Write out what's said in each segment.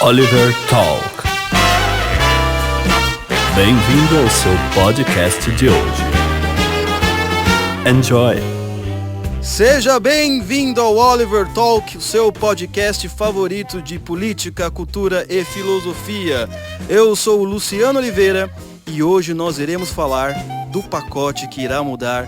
Oliver Talk. Bem-vindo ao seu podcast de hoje. Enjoy! Seja bem-vindo ao Oliver Talk, o seu podcast favorito de política, cultura e filosofia. Eu sou o Luciano Oliveira e hoje nós iremos falar do pacote que irá mudar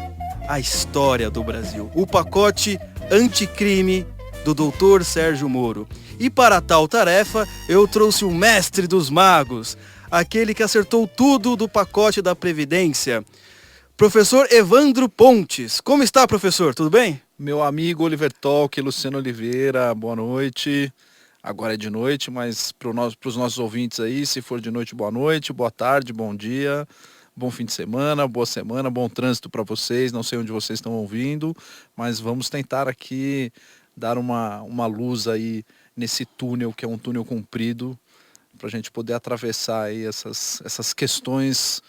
a história do Brasil. O pacote anticrime do Dr. Sérgio Moro. E para tal tarefa, eu trouxe o mestre dos magos, aquele que acertou tudo do pacote da Previdência, professor Evandro Pontes. Como está, professor? Tudo bem? Meu amigo Oliver Talk, Luciano Oliveira, boa noite. Agora é de noite, mas para os nossos ouvintes aí, se for de noite, boa noite, boa tarde, bom dia, bom fim de semana, bom trânsito para vocês. Não sei onde vocês estão ouvindo, mas vamos tentar aqui dar uma luz aí nesse túnel, que é um túnel comprido, para a gente poder atravessar aí essas questões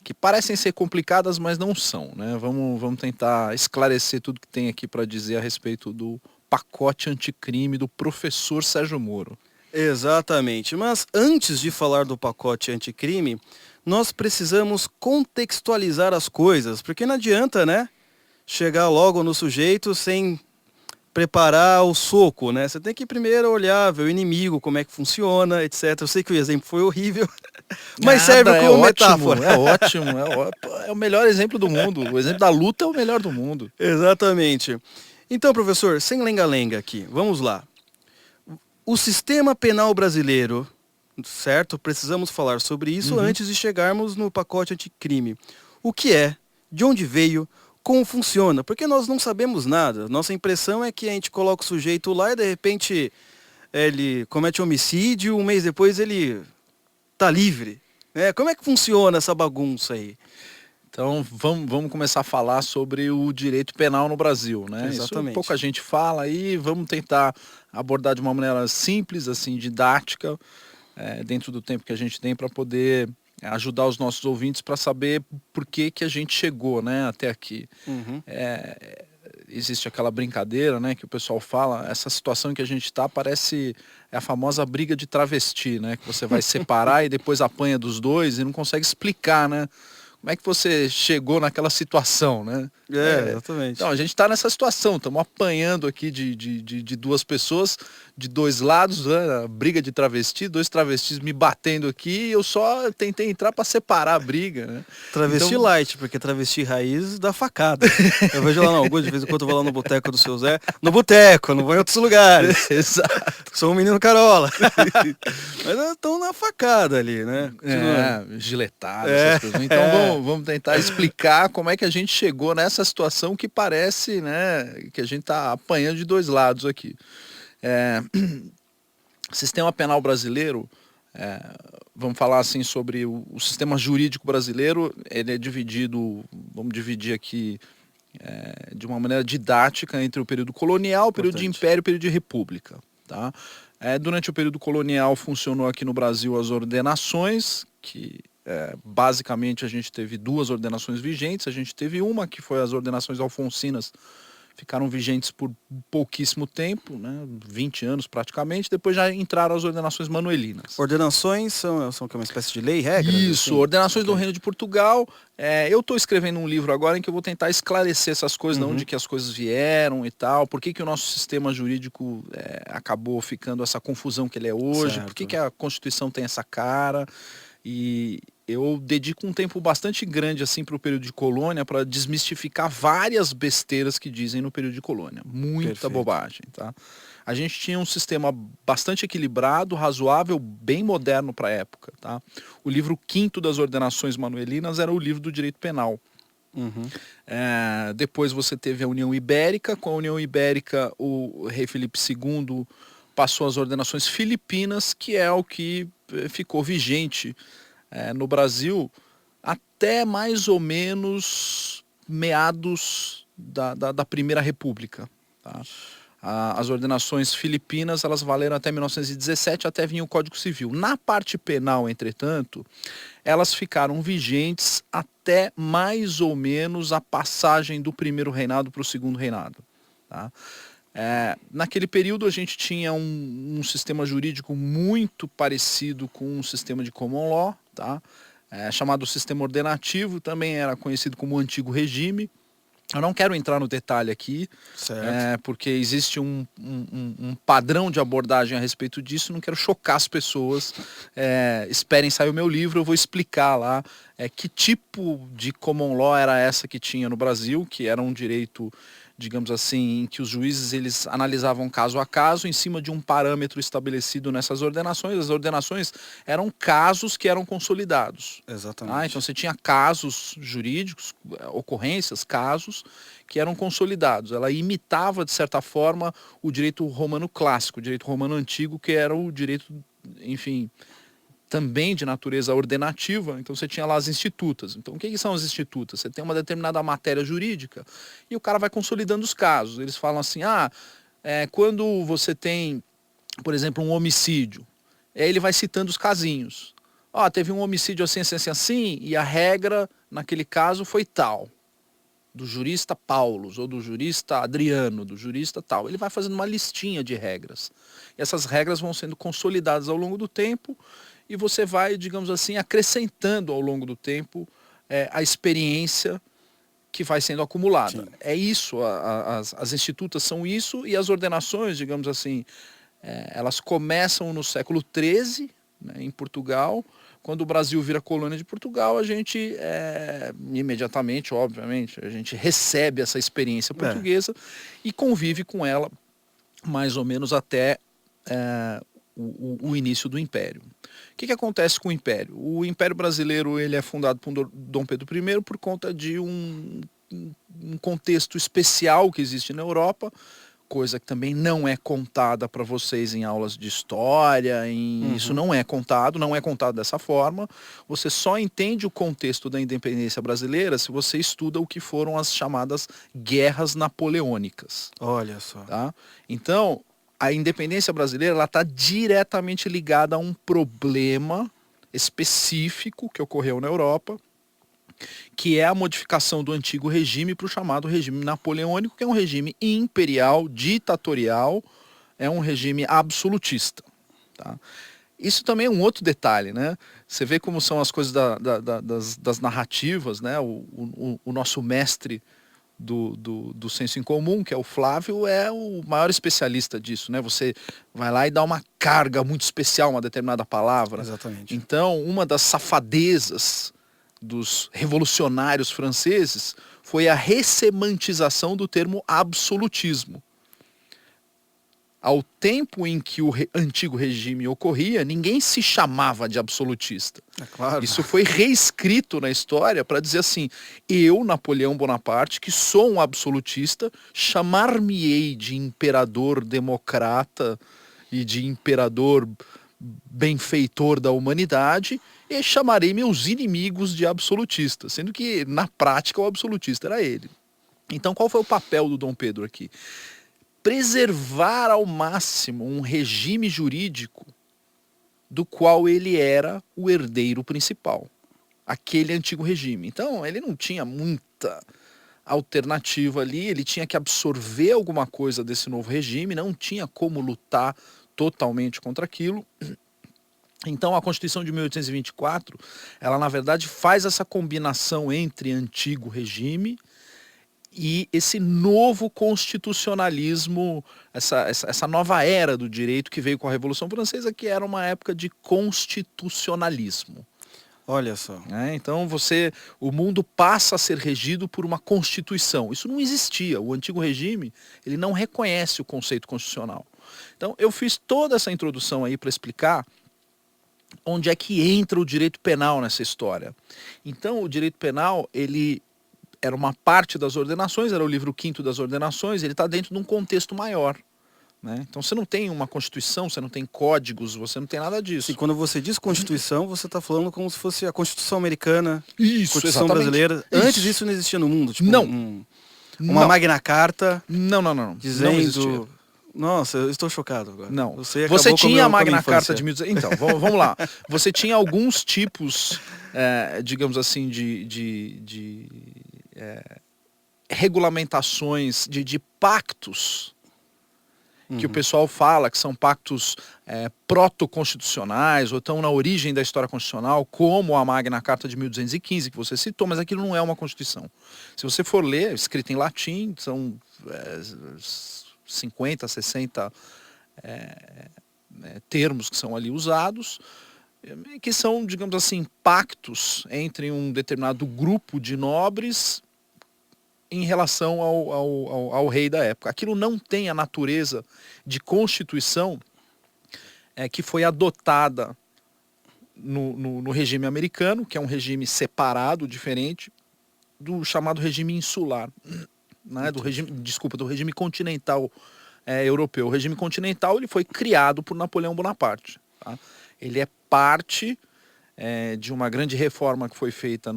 que parecem ser complicadas, mas não são, né? Vamos tentar esclarecer tudo que tem aqui para dizer a respeito do pacote anticrime do professor Sérgio Moro. Exatamente, mas antes de falar do pacote anticrime, nós precisamos contextualizar as coisas, porque não adianta, né, chegar logo no sujeito sem preparar o soco, né? Você tem que primeiro olhar, ver o inimigo, como é que funciona, etc. Eu sei que o exemplo foi horrível, mas serve como metáfora. É ótimo, é o melhor exemplo do mundo. O exemplo da luta é o melhor do mundo. Exatamente. Então, professor, sem lenga-lenga aqui, vamos lá. O sistema penal brasileiro, certo? Precisamos falar sobre isso antes de chegarmos no pacote anticrime. O que é? De onde veio? Como funciona? Porque nós não sabemos nada. Nossa impressão é que a gente coloca o sujeito lá e de repente ele comete homicídio, um mês depois ele tá livre. Como é que funciona essa bagunça aí? Então vamos começar a falar sobre o direito penal no Brasil, né? Exatamente. Isso pouca gente fala aí, vamos tentar abordar de uma maneira simples, assim, didática, dentro do tempo que a gente tem para poder ajudar os nossos ouvintes para saber por que a gente chegou, né, até aqui. Existe aquela brincadeira, né, que o pessoal fala, essa situação em que a gente está parece a famosa briga de travesti, né, que você vai separar e depois apanha dos dois e não consegue explicar, né, como é que você chegou naquela situação, né? Exatamente. Então, a gente está nessa situação, estamos apanhando aqui de duas pessoas, de dois lados, né? Briga de travesti, dois travestis me batendo aqui, e eu só tentei entrar para separar a briga, né? Travesti Então... light, porque travesti raiz dá facada. Eu vejo lá na Augusta, de vez em quando eu vou lá no boteco do seu Zé. No boteco, não vou em outros lugares. Exato. Sou um menino carola. Mas estão na facada ali, né? Giletada, essas coisas. Então vamos tentar explicar como é que a gente chegou nessa situação que parece, né, que a gente está apanhando de dois lados aqui. Sistema penal brasileiro, vamos falar assim sobre o sistema jurídico brasileiro, ele é dividido, vamos dividir aqui de uma maneira didática entre o período colonial, o período de império e o período de república. Tá? Durante o período colonial funcionou aqui no Brasil as ordenações, que basicamente a gente teve duas ordenações vigentes. A gente teve uma que foi as ordenações alfonsinas, ficaram vigentes por pouquíssimo tempo, né, 20 anos praticamente, depois já entraram as ordenações manuelinas. Ordenações são uma espécie de lei, regra? Isso, assim? ordenações do Reino de Portugal. Eu estou escrevendo um livro agora em que eu vou tentar esclarecer essas coisas, de onde que as coisas vieram e tal, por que o nosso sistema jurídico acabou ficando essa confusão que ele é hoje, Certo. por que a Constituição tem essa cara. E eu dedico um tempo bastante grande assim para o período de colônia para desmistificar várias besteiras que dizem no período de colônia. Muita Perfeito. bobagem, tá? A gente tinha um sistema bastante equilibrado, razoável, bem moderno para a época, tá? O livro quinto das ordenações manuelinas era o livro do direito penal. Depois você teve a União Ibérica. Com a União Ibérica, o rei Felipe II passou as ordenações filipinas, que é o que ficou vigente no Brasil até mais ou menos meados da Primeira República. Tá? As ordenações filipinas, elas valeram até 1917, até vinha o Código Civil. Na parte penal, entretanto, elas ficaram vigentes até mais ou menos a passagem do primeiro reinado para o segundo reinado. Tá? Naquele período a gente tinha um sistema jurídico muito parecido com um sistema de common law, tá? Chamado sistema ordenativo, também era conhecido como antigo regime. Eu não quero entrar no detalhe aqui, porque existe um padrão de abordagem a respeito disso, não quero chocar as pessoas. Esperem sair o meu livro, eu vou explicar lá que tipo de common law era essa que tinha no Brasil, que era um direito, digamos assim, em que os juízes eles analisavam caso a caso em cima de um parâmetro estabelecido nessas ordenações. As ordenações eram casos que eram consolidados. Exatamente. Então você tinha casos jurídicos, ocorrências, casos que eram consolidados. Ela imitava, de certa forma, o direito romano clássico, o direito romano antigo, que era o direito, enfim, também de natureza ordenativa. Então você tinha lá as institutas. Então o que são as institutas? Você tem uma determinada matéria jurídica e o cara vai consolidando os casos. Eles falam assim, quando você tem, por exemplo, um homicídio, ele vai citando os casinhos. Teve um homicídio assim, assim, assim, assim, e a regra naquele caso foi tal. Do jurista Paulos, ou do jurista Adriano, do jurista tal. Ele vai fazendo uma listinha de regras. E essas regras vão sendo consolidadas ao longo do tempo e você vai, digamos assim, acrescentando ao longo do tempo a experiência que vai sendo acumulada. Sim. É isso, as institutas são isso, e as ordenações, digamos assim, elas começam no século XIII, né, em Portugal. Quando o Brasil vira colônia de Portugal, a gente imediatamente, obviamente, a gente recebe essa experiência portuguesa e convive com ela mais ou menos até o início do Império. O que acontece com o Império? O Império Brasileiro ele é fundado por Dom Pedro I por conta de um contexto especial que existe na Europa, coisa que também não é contada para vocês em aulas de história, isso não é contado dessa forma. Você só entende o contexto da independência brasileira se você estuda o que foram as chamadas guerras napoleônicas. Olha só. Tá? Então, a independência brasileira está diretamente ligada a um problema específico que ocorreu na Europa, que é a modificação do antigo regime para o chamado regime napoleônico, que é um regime imperial, ditatorial, é um regime absolutista. Tá? Isso também é um outro detalhe, né? Você vê como são as coisas das narrativas, né? O nosso mestre do senso em comum, que é o Flávio, é o maior especialista disso, né? Você vai lá e dá uma carga muito especial a uma determinada palavra. Exatamente. Então, uma das safadezas dos revolucionários franceses foi a ressemantização do termo absolutismo. Ao tempo em que o antigo regime ocorria, ninguém se chamava de absolutista. É claro. Isso foi reescrito na história para dizer assim, eu, Napoleão Bonaparte, que sou um absolutista, chamar-me-ei de imperador democrata e de imperador benfeitor da humanidade e chamarei meus inimigos de absolutistas, sendo que na prática o absolutista era ele. Então qual foi o papel do Dom Pedro aqui? Preservar ao máximo um regime jurídico do qual ele era o herdeiro principal, aquele antigo regime. Então ele não tinha muita alternativa ali, ele tinha que absorver alguma coisa desse novo regime, não tinha como lutar totalmente contra aquilo. Então a Constituição de 1824, ela na verdade faz essa combinação entre antigo regime e esse novo constitucionalismo, essa nova era do direito que veio com a Revolução Francesa, que era uma época de constitucionalismo. Olha só. Então o mundo passa a ser regido por uma Constituição. Isso não existia. O antigo regime ele não reconhece o conceito constitucional. Então eu fiz toda essa introdução aí para explicar onde é que entra o direito penal nessa história. Então o direito penal ele era uma parte das ordenações, era o livro 5º das ordenações, ele está dentro de um contexto maior. Né? Então você não tem uma Constituição, você não tem códigos, você não tem nada disso. E quando você diz Constituição, você está falando como se fosse a Constituição americana, Isso, Constituição exatamente. brasileira. Isso. Antes isso não existia no mundo? Tipo, Não. Uma Não. Magna Carta Não. dizendo... Não existia. Nossa, eu estou chocado agora. Não. Você Você acabou com tinha a com minha Magna infância. Carta de 1800. Então, vamos lá. Você tinha alguns tipos, digamos assim, de regulamentações, de pactos que o pessoal fala que são pactos proto-constitucionais ou estão na origem da história constitucional, como a Magna Carta de 1215, que você citou, mas aquilo não é uma Constituição. Se você for ler, escrito em latim, são 50, 60 termos que são ali usados, que são, digamos assim, pactos entre um determinado grupo de nobres em relação ao rei da época. Aquilo não tem a natureza de constituição que foi adotada no regime americano, que é um regime separado, diferente do chamado regime insular, né? do regime continental europeu. O regime continental ele foi criado por Napoleão Bonaparte. Tá? Ele é parte de uma grande reforma que foi feita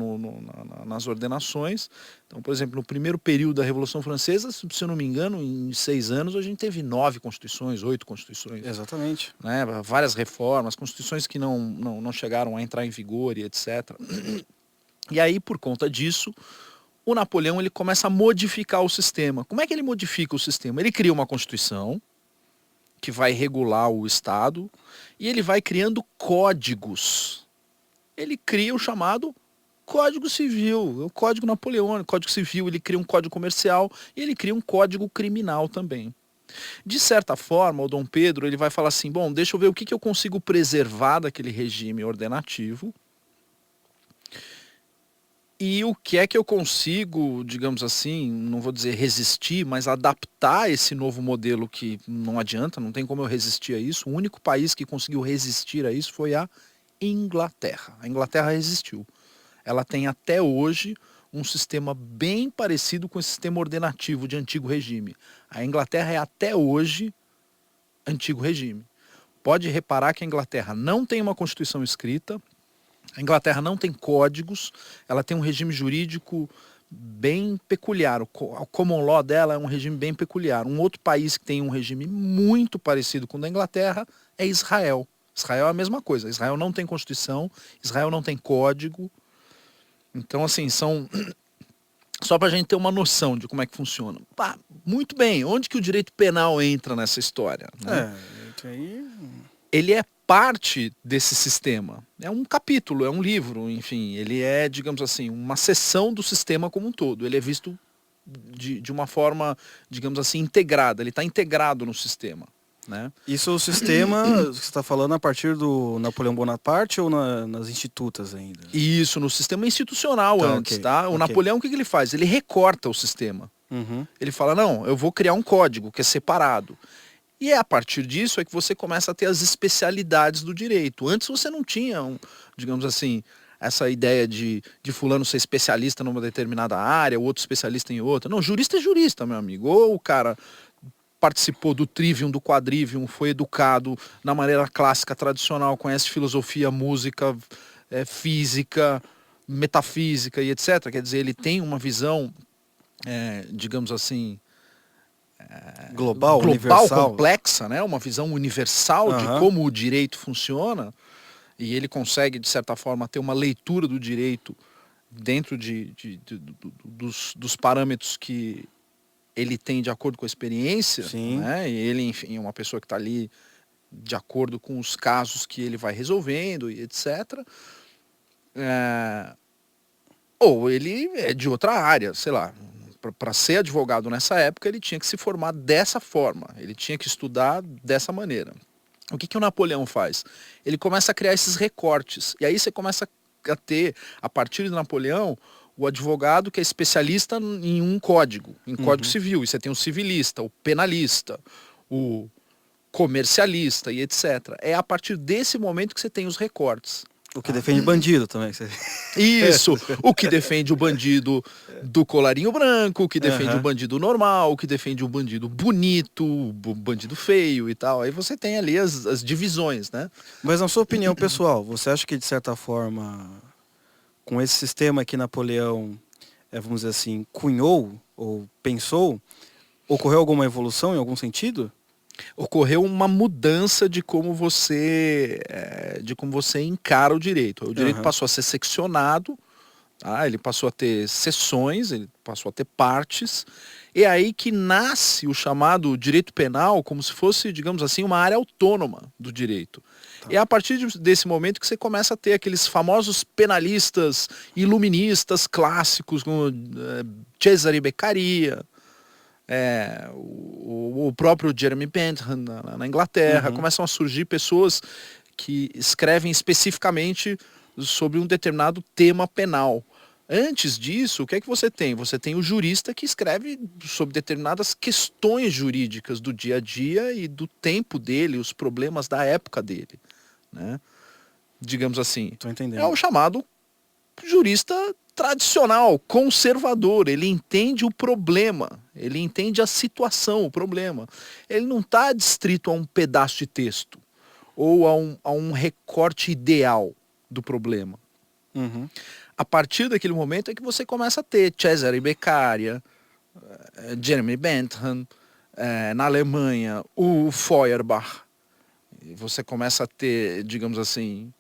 nas ordenações. Então, por exemplo, no primeiro período da Revolução Francesa, se eu não me engano, em 6 anos a gente teve 9 constituições, 8 constituições. Exatamente. Né? Várias reformas, constituições que não chegaram a entrar em vigor e etc. E aí, por conta disso, o Napoleão ele começa a modificar o sistema. Como é que ele modifica o sistema? Ele cria uma Constituição que vai regular o Estado e ele vai criando códigos. Ele cria o chamado Código Civil, o Código Napoleônico, Código Civil, ele cria um Código Comercial e ele cria um Código Criminal também. De certa forma, o Dom Pedro ele vai falar assim, bom, deixa eu ver o que eu consigo preservar daquele regime ordenativo e o que é que eu consigo, digamos assim, não vou dizer resistir, mas adaptar esse novo modelo que não adianta, não tem como eu resistir a isso. O único país que conseguiu resistir a isso foi a Inglaterra. A Inglaterra resistiu. Ela tem até hoje um sistema bem parecido com esse sistema ordenativo de antigo regime. A Inglaterra é até hoje antigo regime. Pode reparar que a Inglaterra não tem uma Constituição escrita, a Inglaterra não tem códigos, ela tem um regime jurídico bem peculiar. O common law dela é um regime bem peculiar. Um outro país que tem um regime muito parecido com o da Inglaterra é Israel. Israel é a mesma coisa. Israel não tem Constituição, Israel não tem código. Então, assim, são... Só para a gente ter uma noção de como é que funciona. Muito bem, onde que o direito penal entra nessa história? Né? Ele é parte desse sistema. É um capítulo, é um livro, enfim. Ele é, digamos assim, uma seção do sistema como um todo. Ele é visto de uma forma, digamos assim, integrada. Ele está integrado no sistema. Né? Isso é o sistema, você está falando a partir do Napoleão Bonaparte ou nas institutas ainda? Isso, no sistema institucional antes, okay, tá? O Napoleão, o que ele faz? Ele recorta o sistema. Ele fala, não, eu vou criar um código que é separado. E é a partir disso é que você começa a ter as especialidades do direito. Antes você não tinha, digamos assim, essa ideia de fulano ser especialista numa determinada área, o outro especialista em outra. Não, jurista é jurista, meu amigo. Ou o cara participou do trivium, do quadrivium, foi educado na maneira clássica, tradicional, conhece filosofia, música, física, metafísica e etc. Quer dizer, ele tem uma visão, digamos assim, global, universal, complexa, né? Uma visão universal de como o direito funciona, e ele consegue, de certa forma, ter uma leitura do direito dentro dos parâmetros que ele tem de acordo com a experiência, né? E ele, enfim, é uma pessoa que está ali de acordo com os casos que ele vai resolvendo e etc. Ou ele é de outra área, sei lá. Para ser advogado nessa época, ele tinha que se formar dessa forma. Ele tinha que estudar dessa maneira. O que o Napoleão faz? Ele começa a criar esses recortes. E aí você começa a ter, a partir de Napoleão, o advogado que é especialista em um código, em código civil. E você tem o civilista, o penalista, o comercialista e etc. É a partir desse momento que você tem os recortes. O que defende bandido também. Isso, o que defende o bandido do colarinho branco, o que defende o bandido normal, o que defende o bandido bonito, o bandido feio e tal. Aí você tem ali as divisões, né? Mas na sua opinião pessoal, você acha que de certa forma, com esse sistema que Napoleão, vamos dizer assim, cunhou ou pensou, ocorreu alguma evolução em algum sentido? Ocorreu uma mudança de como você encara o direito. O direito passou a ser seccionado, Tá? Ele passou a ter seções, ele passou a ter partes. É aí que nasce o chamado direito penal como se fosse, digamos assim, uma área autônoma do direito. É a partir desse momento que você começa a ter aqueles famosos penalistas iluministas clássicos, como Cesare Beccaria, o próprio Jeremy Bentham na Inglaterra. Começam a surgir pessoas que escrevem especificamente sobre um determinado tema penal. Antes disso, o que é que você tem? Você tem o jurista que escreve sobre determinadas questões jurídicas do dia a dia e do tempo dele, os problemas da época dele, né? Digamos assim. Tô entendendo. É o chamado jurista tradicional, conservador. Ele entende o problema, ele entende a situação, o problema. Ele não está adstrito a um pedaço de texto ou a um recorte ideal do problema. A partir daquele momento é que você começa a ter Cesare Beccaria, Jeremy Bentham, na Alemanha, o Feuerbach. E você começa a ter, digamos assim,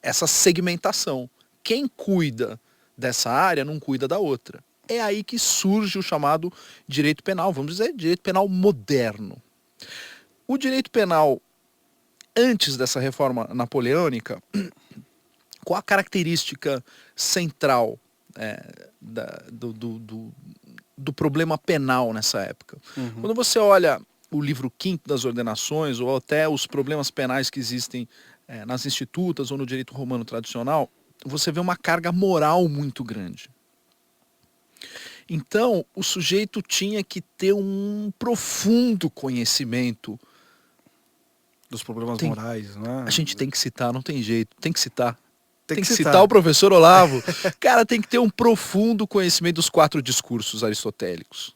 essa segmentação. Quem cuida dessa área não cuida da outra. É aí que surge o chamado direito penal, vamos dizer, direito penal moderno. O direito penal, antes dessa reforma napoleônica, qual a característica central do problema penal nessa época? Quando você olha o livro V das ordenações, ou até os problemas penais que existem nas institutas ou no direito romano tradicional, você vê uma carga moral muito grande. Então, o sujeito tinha que ter um profundo conhecimento dos problemas morais, né? A gente tem que citar, não tem jeito, tem que citar. Tem que citar citar o professor Olavo. Cara, tem que ter um profundo conhecimento dos 4 discursos aristotélicos.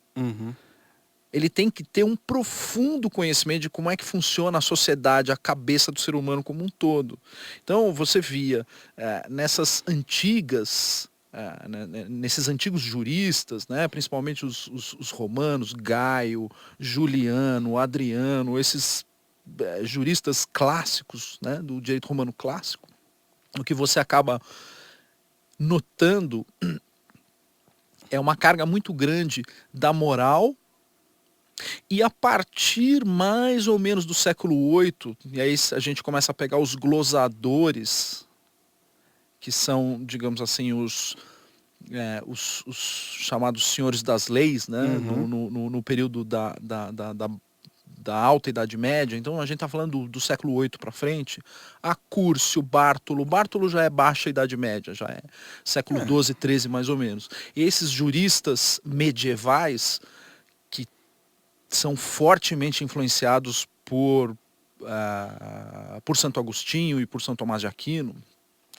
Ele tem que ter um profundo conhecimento de como é que funciona a sociedade, a cabeça do ser humano como um todo. Então, você via nesses antigos juristas, né, principalmente os romanos, Gaio, Juliano, Adriano, esses juristas clássicos, né, do direito romano clássico, o que você acaba notando é uma carga muito grande da moral. E a partir mais ou menos do século VIII, e aí a gente começa a pegar os glosadores, que são, digamos assim, os chamados senhores das leis, né? No período da Alta Idade Média. Então a gente está falando do século VIII para frente. A Curcio, Bártolo. Bártolo já é baixa Idade Média, já é século XII, XIII mais ou menos. E esses juristas medievais que são fortemente influenciados por Santo Agostinho e por São Tomás de Aquino.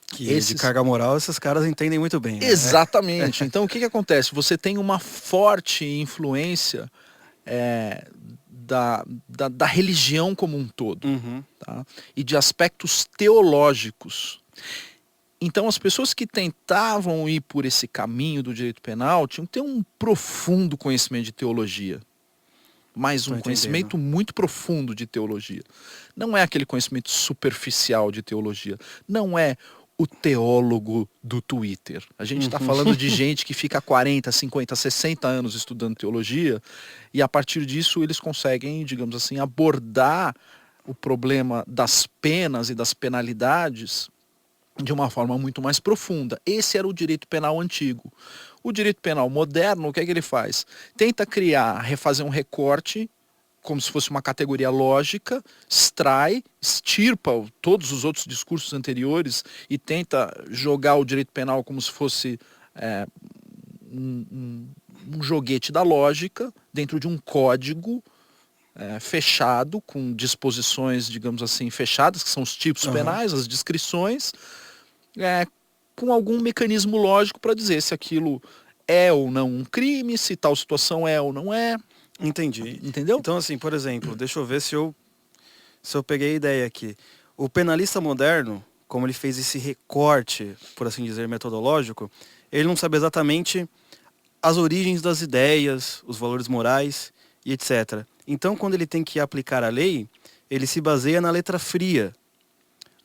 Que de carga moral esses caras entendem muito bem. Né? Exatamente. Então o que acontece? Você tem uma forte influência da religião como um todo, tá? E de aspectos teológicos. Então as pessoas que tentavam ir por esse caminho do direito penal tinham que ter um profundo conhecimento de teologia. Mas um conhecimento muito profundo de teologia. Não é aquele conhecimento superficial de teologia. Não é o teólogo do Twitter. A gente está falando de gente que fica 40, 50, 60 anos estudando teologia e a partir disso eles conseguem, digamos assim, abordar o problema das penas e das penalidades de uma forma muito mais profunda. Esse era o direito penal antigo. O direito penal moderno, o que é que ele faz? Tenta refazer um recorte, como se fosse uma categoria lógica, extirpa todos os outros discursos anteriores e tenta jogar o direito penal como se fosse um joguete da lógica dentro de um código fechado, com disposições, digamos assim, fechadas, que são os tipos penais, as descrições, com algum mecanismo lógico para dizer se aquilo é ou não um crime, se tal situação é ou não é. Entendi. Entendeu? Então, assim, por exemplo, deixa eu ver se eu peguei a ideia aqui. O penalista moderno, como ele fez esse recorte, por assim dizer, metodológico, ele não sabe exatamente as origens das ideias, os valores morais e etc. Então, quando ele tem que aplicar a lei, ele se baseia na letra fria.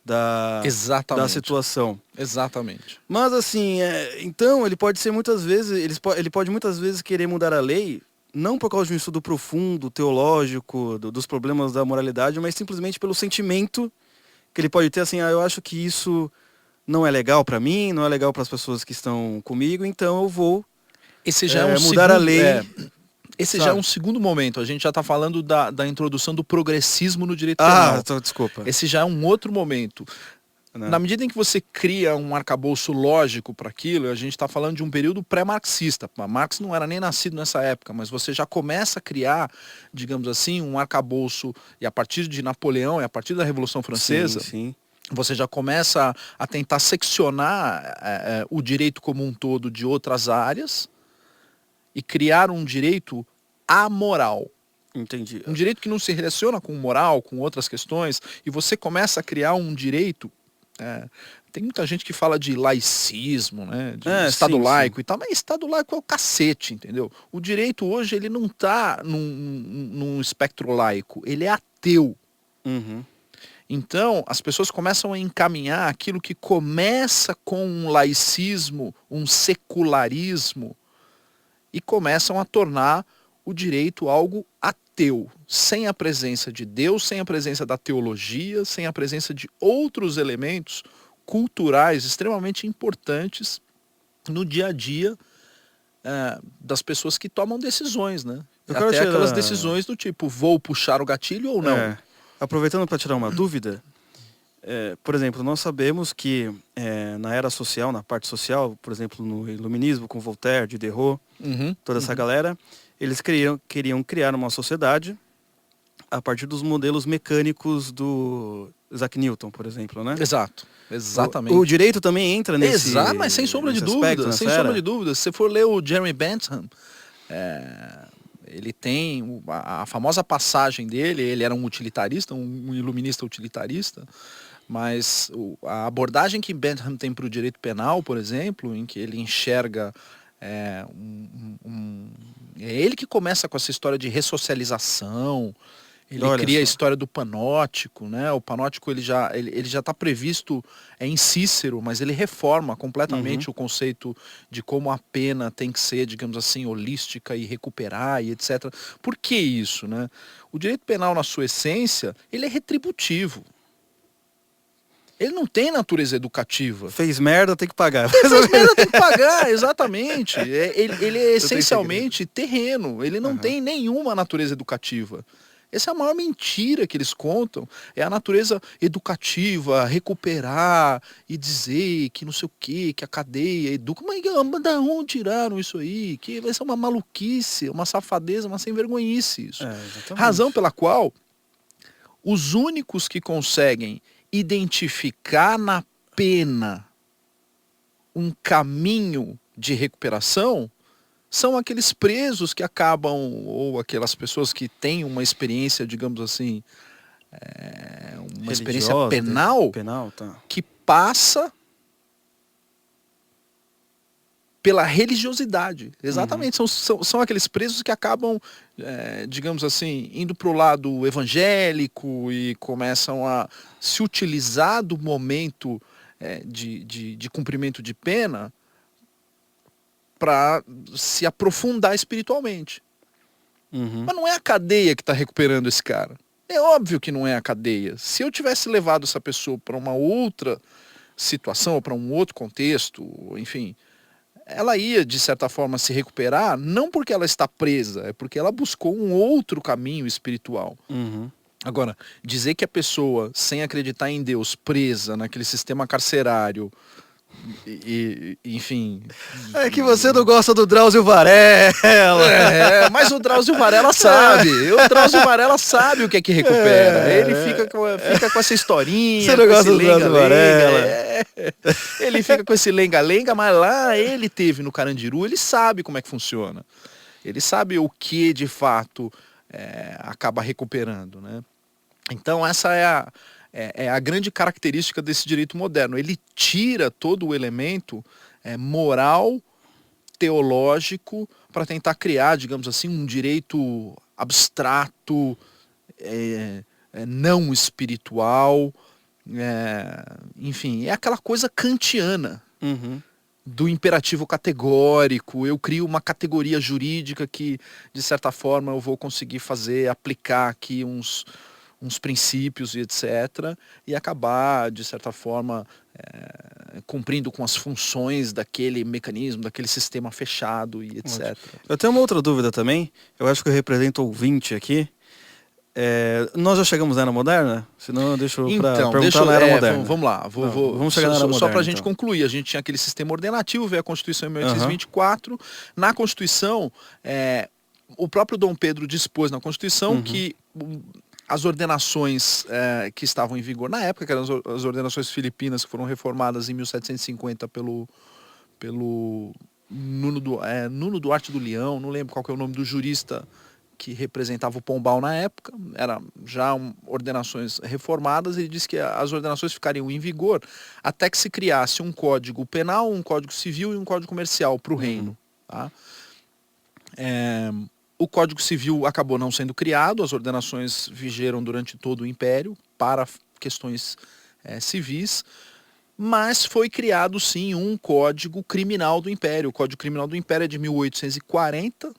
da Exatamente. situação. Exatamente. Mas assim, então ele pode ser muitas vezes, ele pode muitas vezes querer mudar a lei, não por causa de um estudo profundo, teológico, dos problemas da moralidade, mas simplesmente pelo sentimento que ele pode ter assim, eu acho que isso não é legal para mim, não é legal para as pessoas que estão comigo, então eu vou Esse já é um mudar a lei. Esse sabe? já é um segundo momento. A gente já está falando da introdução do progressismo no direito penal. Desculpa. Esse já é um outro momento. Não. Na medida em que você cria um arcabouço lógico para aquilo, a gente está falando de um período pré-marxista. Marx não era nem nascido nessa época, mas você já começa a criar, digamos assim, um arcabouço, e a partir de Napoleão, e a partir da Revolução Francesa, Sim. você já começa a tentar seccionar o direito como um todo de outras áreas e criar um direito amoral. Entendi. Um direito que não se relaciona com moral, com outras questões, e você começa a criar um direito. Tem muita gente que fala de laicismo, né? De Estado laico e tal, mas Estado laico é o cacete, entendeu? O direito hoje ele não está num espectro laico, ele é ateu. Uhum. Então, as pessoas começam a encaminhar aquilo que começa com um laicismo, um secularismo, e começam a tornar o direito algo ateu, sem a presença de Deus, sem a presença da teologia, sem a presença de outros elementos culturais extremamente importantes no dia a dia das pessoas que tomam decisões, né? Até aquelas decisões do tipo, vou puxar o gatilho ou não. Aproveitando para tirar uma dúvida, por exemplo, nós sabemos que na era social, na parte social, por exemplo, no Iluminismo, com Voltaire, Diderot, toda essa galera, eles queriam criar uma sociedade a partir dos modelos mecânicos do Isaac Newton, por exemplo, né? Exato, exatamente. O direito também entra nesse Exato, mas sem sombra de dúvida, sombra de dúvida. Se você for ler o Jeremy Bentham, ele tem a famosa passagem dele, ele era um utilitarista, um iluminista utilitarista, mas a abordagem que Bentham tem para o direito penal, por exemplo, em que ele enxerga é ele que começa com essa história de ressocialização. Ele cria a história do panótico, né? O panótico ele já está previsto em Cícero, mas ele reforma completamente o conceito de como a pena tem que ser, digamos assim, holística e recuperar e etc. Por que isso, né? O direito penal, na sua essência, ele é retributivo. Ele não tem natureza educativa. Fez merda, tem que pagar. Fez merda, tem que pagar, exatamente. Ele é essencialmente terreno. Ele não tem nenhuma natureza educativa. Essa é a maior mentira que eles contam. É a natureza educativa, recuperar e dizer que não sei o quê, que a cadeia educa. Mas da onde tiraram isso aí? Que vai ser uma maluquice, uma safadeza, uma sem vergonhice isso. Razão pela qual os únicos que conseguem identificar na pena um caminho de recuperação são aqueles presos que acabam, ou aquelas pessoas que têm uma experiência, digamos assim, uma experiência penal, que passa pela religiosidade. Exatamente, são aqueles presos que acabam, digamos assim, indo para o lado evangélico e começam a se utilizar do momento de cumprimento de pena para se aprofundar espiritualmente. Mas não é a cadeia que está recuperando esse cara. É óbvio que não é a cadeia. Se eu tivesse levado essa pessoa para uma outra situação, ou para um outro contexto, enfim, ela ia, de certa forma, se recuperar, não porque ela está presa, é porque ela buscou um outro caminho espiritual. Agora, dizer que a pessoa, sem acreditar em Deus, presa naquele sistema carcerário, enfim... É que você não gosta do Drauzio Varela. Mas o Drauzio Varela sabe. O Drauzio Varela sabe o que é que recupera. Ele fica com essa historinha. Você não gosta do Drauzio Varela? Ele fica com esse lenga-lenga, mas lá ele teve no Carandiru, ele sabe como é que funciona. Ele sabe o que de fato acaba recuperando, né? Então essa é a grande característica desse direito moderno. Ele tira todo o elemento moral, teológico, para tentar criar, digamos assim, um direito abstrato, não espiritual, enfim, é aquela coisa kantiana Uhum. do imperativo categórico. Eu crio uma categoria jurídica que, de certa forma, eu vou conseguir aplicar aqui uns princípios e etc. E acabar, de certa forma, cumprindo com as funções daquele mecanismo, daquele sistema fechado e etc. Eu tenho uma outra dúvida também. Eu acho que eu represento ouvinte aqui. Nós já chegamos na Era Moderna? Senão eu deixo para perguntar na Era Moderna. Vamos lá. Vamos chegar na Era Moderna. Só para a gente então. concluir, a gente tinha aquele sistema ordinativo, veio a Constituição em 1824. Na Constituição, o próprio Dom Pedro dispôs na Constituição que as ordenações que estavam em vigor na época, que eram as ordenações filipinas, que foram reformadas em 1750 pelo Nuno Duarte do Leão, não lembro qual que é o nome do jurista que representava o Pombal na época, eram já ordenações reformadas. Ele disse que as ordenações ficariam em vigor até que se criasse um código penal, um código civil e um código comercial para o reino. Tá? O Código Civil acabou não sendo criado, as ordenações vigeram durante todo o Império para questões civis, mas foi criado sim um Código Criminal do Império. O Código Criminal do Império é de 1840,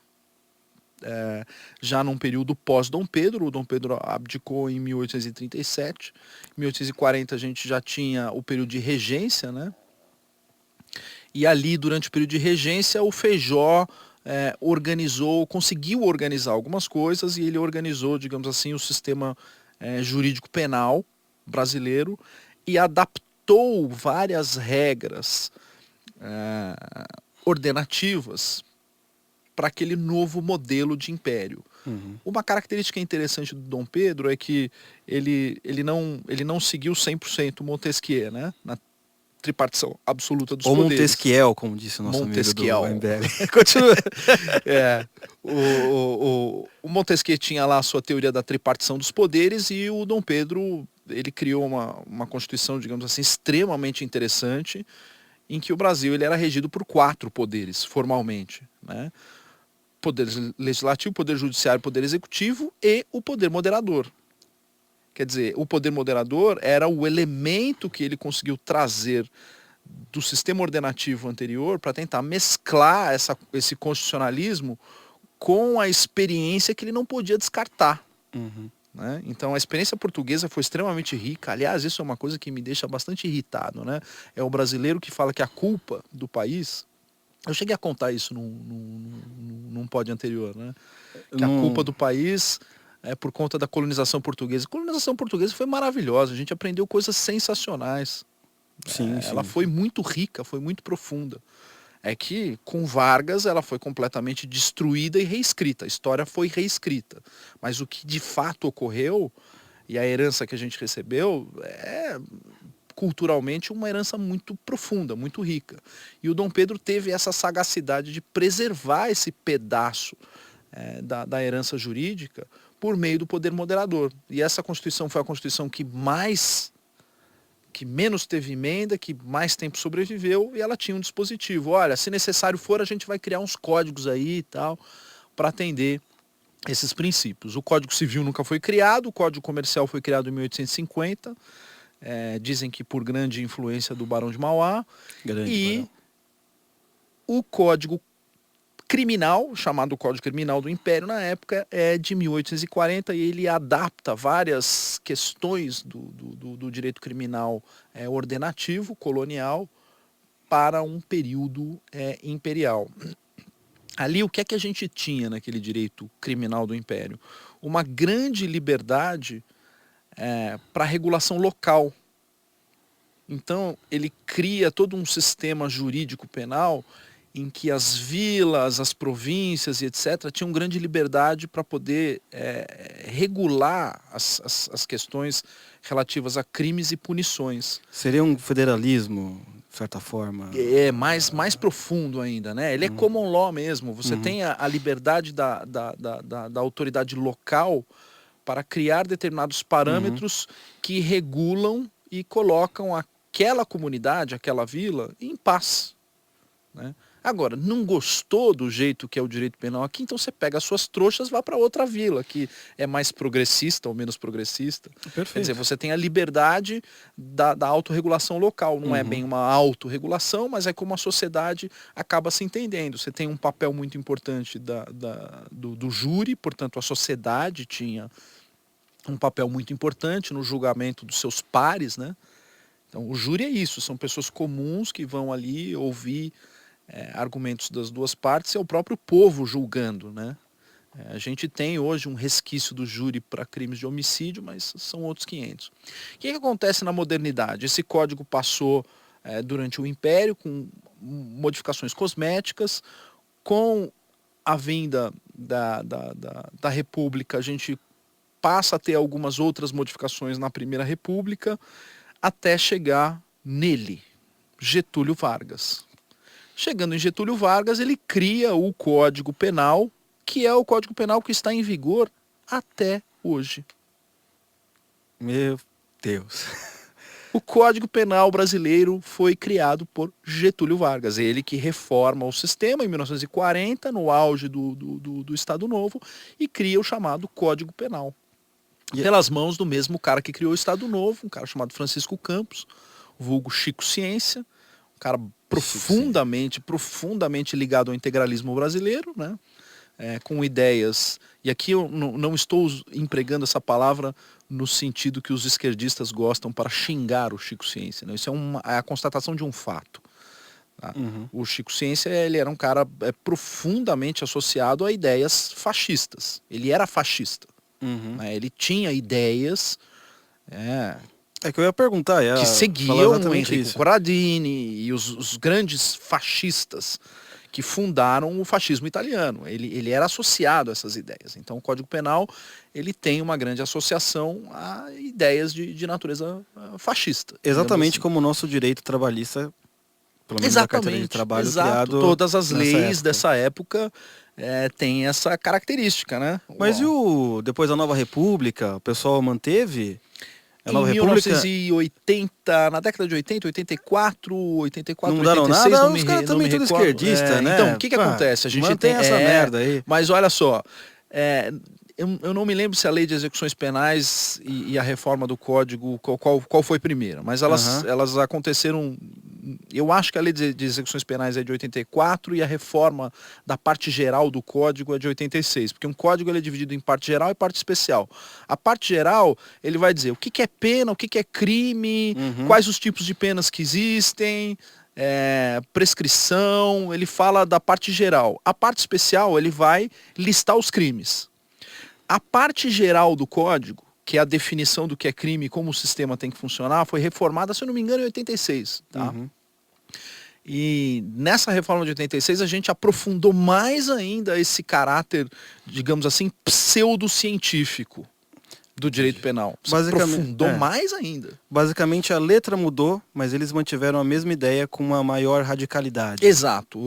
já num período pós-Dom Pedro. O Dom Pedro abdicou em 1837. Em 1840 a gente já tinha o período de regência, né? E ali, durante o período de regência, o Feijó conseguiu organizar algumas coisas, e ele organizou, digamos assim, o sistema jurídico penal brasileiro e adaptou várias regras ordenativas para aquele novo modelo de império. Uma característica interessante do Dom Pedro é que ele não seguiu 100% Montesquieu, né? Na tripartição absoluta dos poderes. Ou Montesquiel, como disse o nosso Montesquiel. amigo do MBL. Continua. O Montesquieu tinha lá a sua teoria da tripartição dos poderes, e o Dom Pedro, ele criou uma constituição, digamos assim, extremamente interessante, em que o Brasil ele era regido por 4 poderes, formalmente, né? Poder legislativo, poder judiciário, poder executivo e o poder moderador. Quer dizer, o poder moderador era o elemento que ele conseguiu trazer do sistema ordenativo anterior para tentar mesclar esse constitucionalismo com a experiência que ele não podia descartar. Né? Então a experiência portuguesa foi extremamente rica. Aliás, isso é uma coisa que me deixa bastante irritado, né? É o brasileiro que fala que a culpa do país... Eu cheguei a contar isso num pod anterior, né? Que a culpa do país é por conta da colonização portuguesa. A colonização portuguesa foi maravilhosa, a gente aprendeu coisas sensacionais. Ela foi muito rica, foi muito profunda. É que com Vargas ela foi completamente destruída e reescrita. A história foi reescrita. Mas o que de fato ocorreu, e a herança que a gente recebeu, é culturalmente uma herança muito profunda, muito rica. E o Dom Pedro teve essa sagacidade de preservar esse pedaço da herança jurídica por meio do poder moderador. E essa Constituição foi a Constituição que menos teve emenda, que mais tempo sobreviveu, e ela tinha um dispositivo. Olha, se necessário for, a gente vai criar uns códigos aí e tal, para atender esses princípios. O Código Civil nunca foi criado, o Código Comercial foi criado em 1850, dizem que por grande influência do Barão de Mauá, o Código Criminal, chamado Código Criminal do Império na época, é de 1840, e ele adapta várias questões do direito criminal ordenativo, colonial, para um período imperial. Ali, o que é que a gente tinha naquele direito criminal do Império? Uma grande liberdade para regulação local. Então, ele cria todo um sistema jurídico penal em que as vilas, as províncias e etc. tinham grande liberdade para poder regular as questões relativas a crimes e punições. Seria um federalismo, de certa forma? Mais profundo ainda, né? Ele é common law mesmo. Você tem a liberdade da autoridade local para criar determinados parâmetros que regulam e colocam aquela comunidade, aquela vila, em paz, né? Agora, não gostou do jeito que é o direito penal aqui, então você pega as suas trouxas e vai para outra vila, que é mais progressista ou menos progressista. Perfeito. Quer dizer, você tem a liberdade da autorregulação local. Não é bem uma autorregulação, mas é como a sociedade acaba se entendendo. Você tem um papel muito importante do júri, portanto a sociedade tinha um papel muito importante no julgamento dos seus pares, né? Então o júri é isso, são pessoas comuns que vão ali ouvir argumentos das duas partes, é o próprio povo julgando, né? A gente tem hoje um resquício do júri para crimes de homicídio, mas são outros 500. O que acontece na modernidade? Esse código passou durante o Império com modificações cosméticas, com a vinda da República a gente passa a ter algumas outras modificações na Primeira República, até chegar nele, Getúlio Vargas. Chegando em Getúlio Vargas, ele cria o Código Penal, que é o Código Penal que está em vigor até hoje. Meu Deus. O Código Penal brasileiro foi criado por Getúlio Vargas, ele que reforma o sistema em 1940, no auge do Estado Novo, e cria o chamado Código Penal. Pelas mãos do mesmo cara que criou o Estado Novo, um cara chamado Francisco Campos, vulgo Chico Ciência, um cara profundamente ligado ao integralismo brasileiro, né? Com ideias, e aqui eu não estou empregando essa palavra no sentido que os esquerdistas gostam para xingar o Chico Ciência, né? Isso é a constatação de um fato. Tá? O Chico Ciência, ele era um cara profundamente associado a ideias fascistas, ele era fascista. Né? Ele tinha ideias que eu ia perguntar. que seguiam o Enrico Corradini e os grandes fascistas que fundaram o fascismo italiano. Ele era associado a essas ideias. Então o Código Penal ele tem uma grande associação a ideias de natureza fascista. Exatamente assim. Como o nosso direito trabalhista, pelo menos a carteira de trabalho criado. Todas as leis época. dessa época têm essa característica, né? Mas depois da Nova República, o pessoal manteve? Em 1980, na década de 80, 84, não 86, mudaram nada, não os caras também tudo esquerdista, né? Então, o que acontece? A gente mantém essa merda aí. Mas olha só, eu não me lembro se a lei de execuções penais e a reforma do código, qual foi primeiro, mas elas aconteceram. Eu acho que a lei de execuções penais é de 84 e a reforma da parte geral do código é de 86, porque um código ele é dividido em parte geral e parte especial. A parte geral, ele vai dizer o que é pena, o que é crime, quais os tipos de penas que existem, prescrição, ele fala da parte geral. A parte especial, ele vai listar os crimes. A parte geral do código, que é a definição do que é crime e como o sistema tem que funcionar, foi reformada, se eu não me engano, em 86. Tá? E nessa reforma de 86 a gente aprofundou mais ainda esse caráter, digamos assim, pseudocientífico do direito penal. Aprofundou mais ainda. Basicamente a letra mudou, mas eles mantiveram a mesma ideia com uma maior radicalidade. Exato.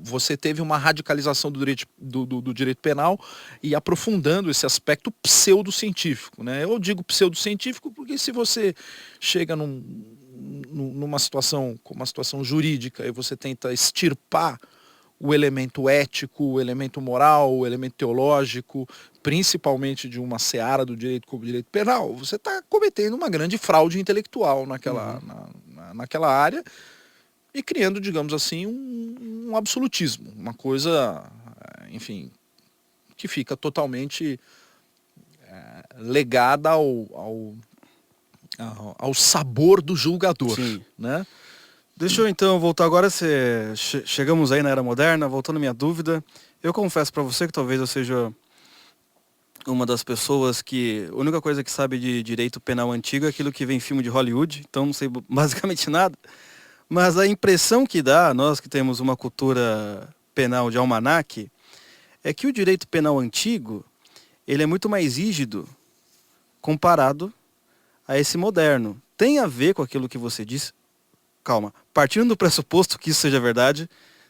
Você teve uma radicalização do direito penal e aprofundando esse aspecto pseudocientífico, né? Eu digo pseudocientífico porque se você chega numa situação, como uma situação jurídica, e você tenta extirpar o elemento ético, o elemento moral, o elemento teológico, principalmente de uma seara do direito como direito penal, você está cometendo uma grande fraude intelectual naquela área e criando, digamos assim, um absolutismo, uma coisa, enfim, que fica totalmente legada ao sabor do julgador. Sim. Né? Deixa eu então voltar agora, chegamos aí na Era Moderna, voltando à minha dúvida. Eu confesso para você que talvez eu seja uma das pessoas que a única coisa que sabe de direito penal antigo é aquilo que vem em filme de Hollywood, então não sei basicamente nada. Mas a impressão que dá, nós que temos uma cultura penal de almanaque, é que o direito penal antigo, ele é muito mais rígido comparado a esse moderno. Tem a ver com aquilo que você disse? Calma, partindo do pressuposto que isso seja verdade,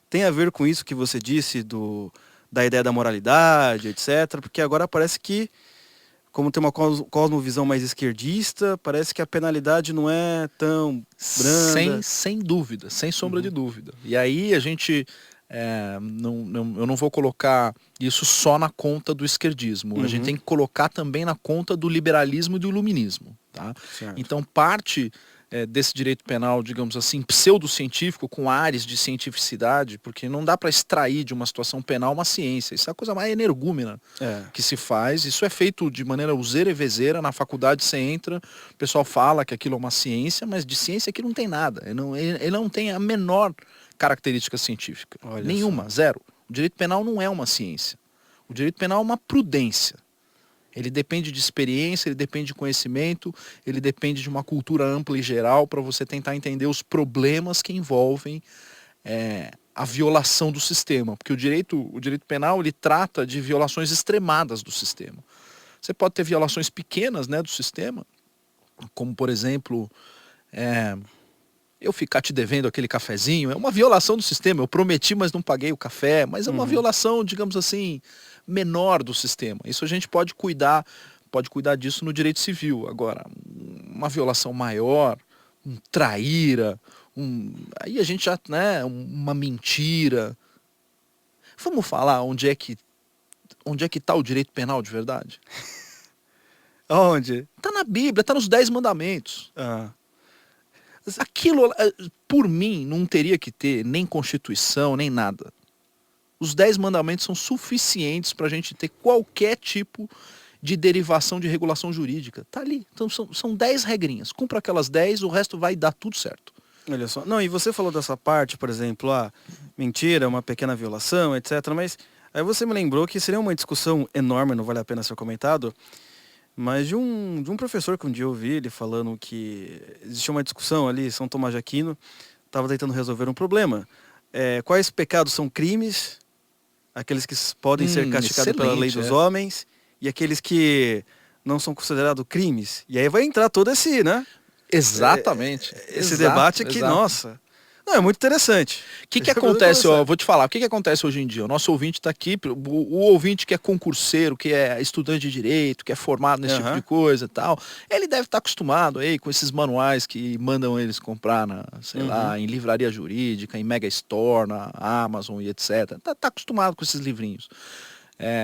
tem a ver com isso que você disse da ideia da moralidade, etc. Porque agora parece que como tem uma cosmovisão mais esquerdista, parece que a penalidade não é tão branda. Sem dúvida, sem sombra de dúvida. E aí a gente, eu não vou colocar isso só na conta do esquerdismo. A gente tem que colocar também na conta do liberalismo e do iluminismo. Tá? Então parte desse direito penal, digamos assim, pseudocientífico, com ares de cientificidade, porque não dá para extrair de uma situação penal uma ciência. Isso é a coisa mais energúmena que se faz. Isso é feito de maneira useira e vezeira. Na faculdade você entra, o pessoal fala que aquilo é uma ciência, mas de ciência aquilo não tem nada. Ele não tem a menor característica científica. Olha nenhuma, só. Zero. O direito penal não é uma ciência. O direito penal é uma prudência. Ele depende de experiência, ele depende de conhecimento, ele depende de uma cultura ampla e geral para você tentar entender os problemas que envolvem a violação do sistema. Porque o direito penal ele trata de violações extremadas do sistema. Você pode ter violações pequenas, né, do sistema, como por exemplo, eu ficar te devendo aquele cafezinho, é uma violação do sistema. Eu prometi, mas não paguei o café, mas é uma violação, digamos assim, menor do sistema. Isso a gente pode cuidar disso no direito civil. Agora, uma violação maior, um traíra, aí a gente já, né, uma mentira. Vamos falar onde é que está o direito penal de verdade? Onde? Está na Bíblia, está nos 10 mandamentos. Aquilo, por mim, não teria que ter nem Constituição, nem nada. Os 10 mandamentos são suficientes para a gente ter qualquer tipo de derivação de regulação jurídica. Tá ali. Então são 10 regrinhas. Cumpra aquelas 10, o resto vai dar tudo certo. Olha só. Não, e você falou dessa parte, por exemplo, mentira, uma pequena violação, etc. Mas aí você me lembrou que seria uma discussão enorme, não vale a pena ser comentado, mas de um professor que um dia eu vi ele falando que existia uma discussão ali, São Tomás de Aquino estava tentando resolver um problema. Quais pecados são crimes? Aqueles que podem ser castigados pela lei dos homens e aqueles que não são considerados crimes. E aí vai entrar todo esse, né? Exatamente. Esse debate aqui, nossa. Não, é muito interessante. O que acontece, vou te falar, o que acontece hoje em dia? O nosso ouvinte está aqui, o ouvinte que é concurseiro, que é estudante de direito, que é formado nesse tipo de coisa e tal, ele deve estar acostumado aí com esses manuais que mandam eles comprar sei lá, em livraria jurídica, em Mega Store, na Amazon e etc. Tá acostumado com esses livrinhos.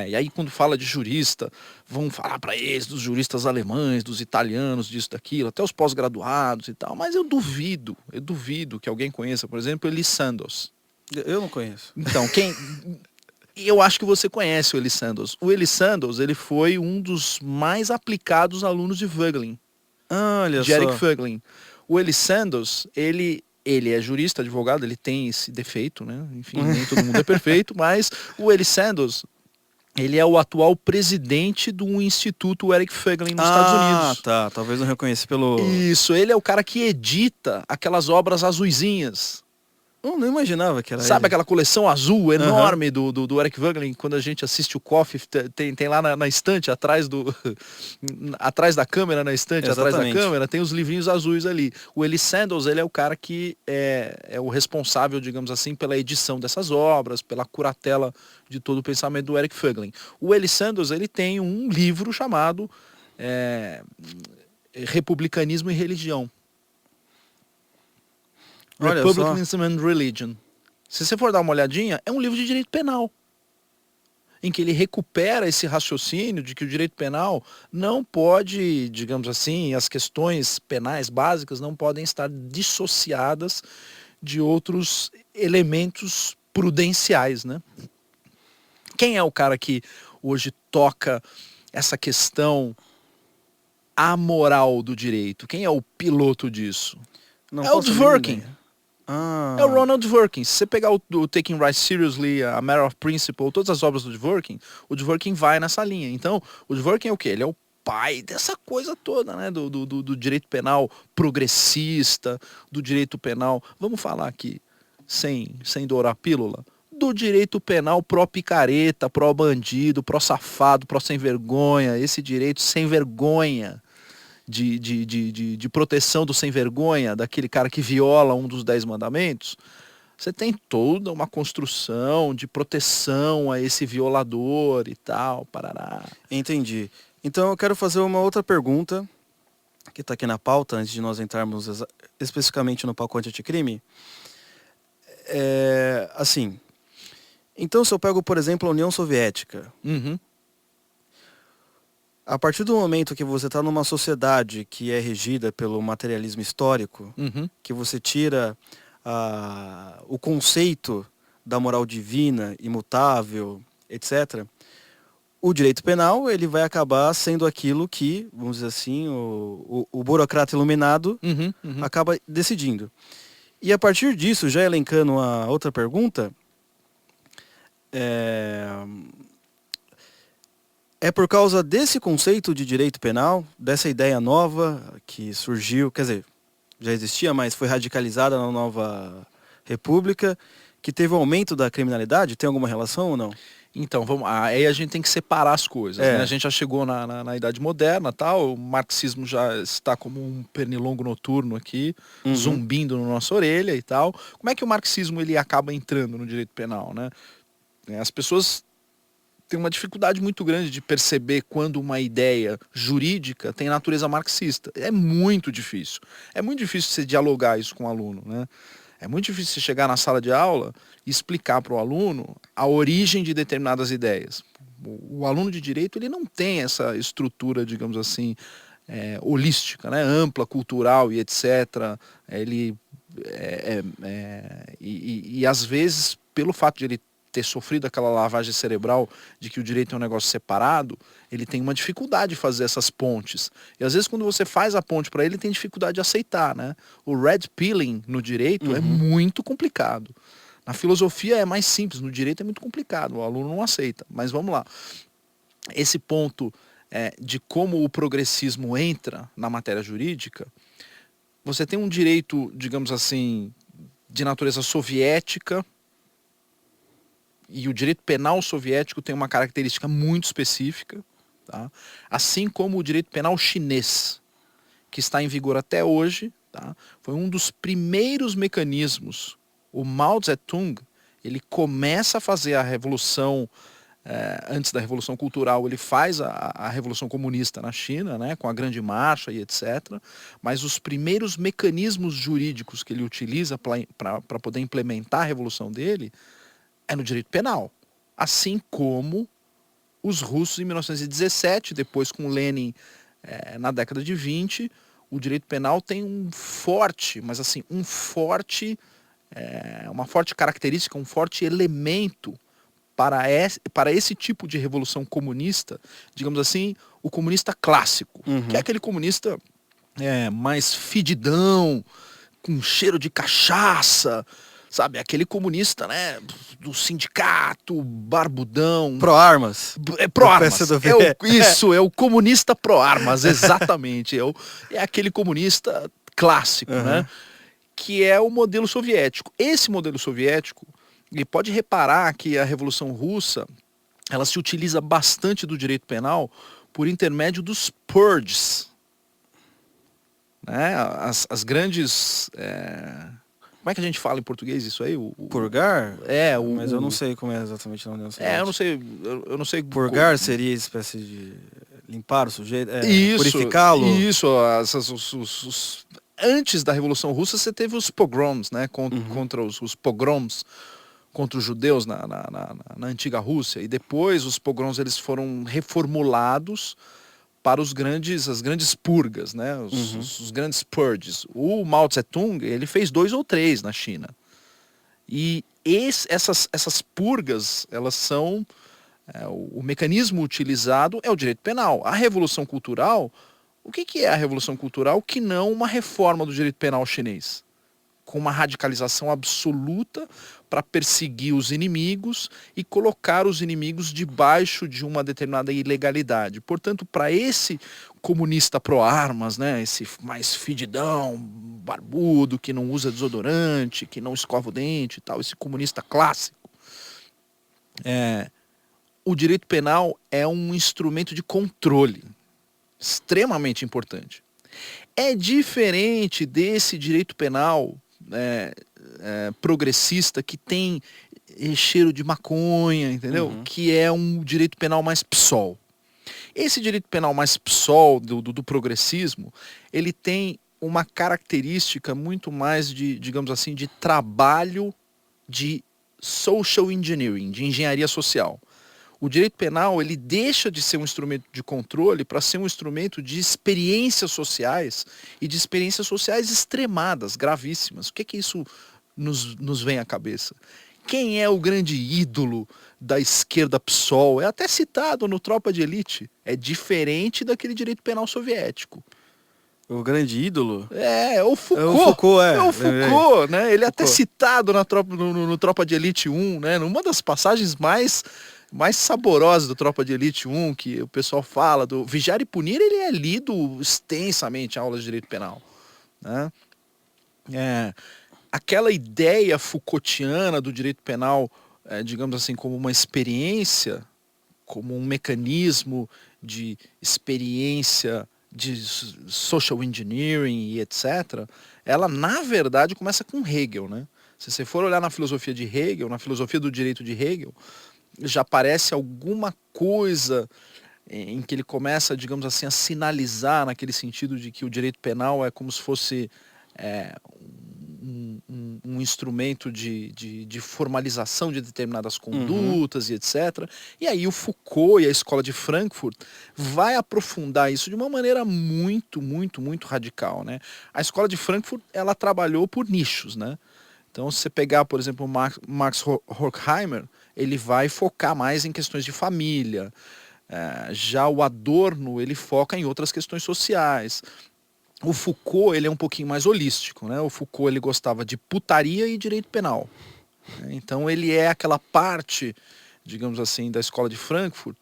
E aí quando fala de jurista, vão falar para eles dos juristas alemães, dos italianos, disso, daquilo, até os pós-graduados e tal, mas eu duvido que alguém conheça, por exemplo, Eli Sandoz. Eu não conheço. Então, eu acho que você conhece o Eli Sandoz. O Eli Sandoz, ele foi um dos mais aplicados alunos de Voegelin. Olha de Eric Voegelin. O Eli Sandoz, ele é jurista, advogado, ele tem esse defeito, né? Enfim, nem todo mundo é perfeito, mas o Eli Sandoz, ele é o atual presidente do Instituto Eric Voegelin nos Estados Unidos. Tá. Talvez não reconheça pelo... Isso, ele é o cara que edita aquelas obras azuizinhas. Eu não imaginava que era Sabe ele. aquela coleção azul enorme do Eric Voegelin, quando a gente assiste o Coffee, tem lá na estante, atrás da câmera, na estante, atrás da câmera, tem os livrinhos azuis ali. O Eli Sandoz, ele é o cara que é o responsável, digamos assim, pela edição dessas obras, pela curatela de todo o pensamento do Eric Voegelin. O Eli Sandoz, ele tem um livro chamado Republicanismo e Religião. Republicanism and Religion. Se você for dar uma olhadinha, é um livro de direito penal, em que ele recupera esse raciocínio de que o direito penal não pode, digamos assim, as questões penais básicas não podem estar dissociadas de outros elementos prudenciais, né? Quem é o cara que hoje toca essa questão amoral do direito? Quem é o piloto disso? É o Dworkin. É o Ronald Dworkin. Se você pegar o Taking Right Seriously, a Matter of Principle, todas as obras do Dworkin, o Dworkin vai nessa linha. Então, o Dworkin é o quê? Ele é o pai dessa coisa toda, né? Do direito penal progressista, do direito penal, vamos falar aqui, sem dourar a pílula, do direito penal pró-picareta, pró-bandido, pró-safado, pró-sem vergonha, esse direito sem vergonha. De proteção do sem vergonha, daquele cara que viola um dos 10 mandamentos, você tem toda uma construção de proteção a esse violador e tal, parará. Entendi. Então eu quero fazer uma outra pergunta, que está aqui na pauta, antes de nós entrarmos especificamente no pacote anticrime. Assim, então se eu pego, por exemplo, a União Soviética, Uhum. a partir do momento que você está numa sociedade que é regida pelo materialismo histórico, Uhum. que você tira o conceito da moral divina, imutável, etc., o direito penal ele vai acabar sendo aquilo que, vamos dizer assim, o burocrata iluminado Uhum. Uhum. acaba decidindo. E a partir disso, já elencando a outra pergunta, é por causa desse conceito de direito penal, dessa ideia nova que surgiu, quer dizer, já existia, mas foi radicalizada na nova república, que teve um aumento da criminalidade? Tem alguma relação ou não? Então, aí a gente tem que separar as coisas. É. Né? A gente já chegou na Idade Moderna, tal, o marxismo já está como um pernilongo noturno aqui, Uhum. zumbindo na nossa orelha e tal. Como é que o marxismo ele acaba entrando no direito penal? Né? As pessoas têm uma dificuldade muito grande de perceber quando uma ideia jurídica tem natureza marxista. É muito difícil. É muito difícil você dialogar isso com o aluno, né? É muito difícil você chegar na sala de aula e explicar para o aluno a origem de determinadas ideias. O aluno de direito ele não tem essa estrutura, digamos assim, holística, né? Ampla, cultural e etc. E às vezes, pelo fato de ele ter sofrido aquela lavagem cerebral de que o direito é um negócio separado, ele tem uma dificuldade de fazer essas pontes. E às vezes quando você faz a ponte para ele tem dificuldade de aceitar, né? O red pilling no direito é muito complicado. Na filosofia é mais simples, no direito é muito complicado, o aluno não aceita. Mas vamos lá. Esse ponto de como o progressismo entra na matéria jurídica, você tem um direito, digamos assim, de natureza soviética, e o direito penal soviético tem uma característica muito específica, tá? Assim como o direito penal chinês, que está em vigor até hoje, tá? Foi um dos primeiros mecanismos. O Mao Tse-tung, ele começa a fazer a revolução, antes da Revolução Cultural, ele faz a Revolução Comunista na China, né, com a Grande Marcha e etc. Mas os primeiros mecanismos jurídicos que ele utiliza para poder implementar a revolução dele é no direito penal. Assim como os russos em 1917, depois com Lenin na década de 20, o direito penal tem uma forte característica, um forte elemento para esse tipo de revolução comunista, digamos assim, o comunista clássico, que é aquele comunista mais fedidão, com cheiro de cachaça, sabe, aquele comunista, né, do sindicato, barbudão. Pró-armas. Pró-armas. É o comunista pró-armas, exatamente. É aquele comunista clássico, né? Que é o modelo soviético. Esse modelo soviético, ele pode reparar que a Revolução Russa, ela se utiliza bastante do direito penal por intermédio dos purges. Né? As grandes... Como é que a gente fala em português isso aí? Purgar? Mas eu não o- sei como é exatamente na União eu Soviética. não sei. Purgar seria espécie de limpar o sujeito, Isso, purificá-lo. Isso, antes da Revolução Russa você teve os pogroms, né? Contra os pogroms contra os judeus na antiga Rússia. E depois os pogroms eles foram reformulados para as grandes purgas, né? Os grandes purges. O Mao Tse-tung, ele fez 2 ou 3 na China. E essas purgas, elas são... o mecanismo utilizado é o direito penal. A Revolução Cultural, o que é a Revolução Cultural que não uma reforma do direito penal chinês? Com uma radicalização absoluta para perseguir os inimigos e colocar os inimigos debaixo de uma determinada ilegalidade. Portanto, para esse comunista pró-armas, né, esse mais fedidão, barbudo, que não usa desodorante, que não escova o dente e tal, esse comunista clássico, o direito penal é um instrumento de controle extremamente importante. É diferente desse direito penal progressista que tem cheiro de maconha, entendeu? Que é um direito penal mais PSOL. Esse direito penal mais PSOL, do progressismo, ele tem uma característica muito mais de, digamos assim, de trabalho de social engineering, de engenharia social. O direito penal, ele deixa de ser um instrumento de controle para ser um instrumento de experiências sociais e de experiências sociais extremadas, gravíssimas. O que é que isso nos vem à cabeça? Quem é o grande ídolo da esquerda PSOL? É até citado no Tropa de Elite. É diferente daquele direito penal soviético. O grande ídolo? É o Foucault. É o Foucault, É o Foucault, né? Ele é até Foucault. citado no Tropa de Elite 1, né? Numa das passagens mais saborosas do Tropa de Elite 1, que o pessoal fala do Vigiar e Punir, ele é lido extensamente em aulas de direito penal, né? Aquela ideia Foucaultiana do direito penal, digamos assim, como uma experiência, como um mecanismo de experiência de social engineering e etc., ela na verdade começa com Hegel, né? Se você for olhar na filosofia de Hegel, na filosofia do direito de Hegel, já aparece alguma coisa em que ele começa, digamos assim, a sinalizar naquele sentido de que o direito penal é como se fosse um instrumento de formalização de determinadas condutas e etc. E aí o Foucault e a Escola de Frankfurt vai aprofundar isso de uma maneira muito, muito, muito radical, né? A Escola de Frankfurt, ela trabalhou por nichos, né? Então, se você pegar, por exemplo, o Max Horkheimer, ele vai focar mais em questões de família. Já o Adorno, ele foca em outras questões sociais. O Foucault, ele é um pouquinho mais holístico, né? O Foucault, ele gostava de putaria e direito penal. Então, ele é aquela parte, digamos assim, da Escola de Frankfurt,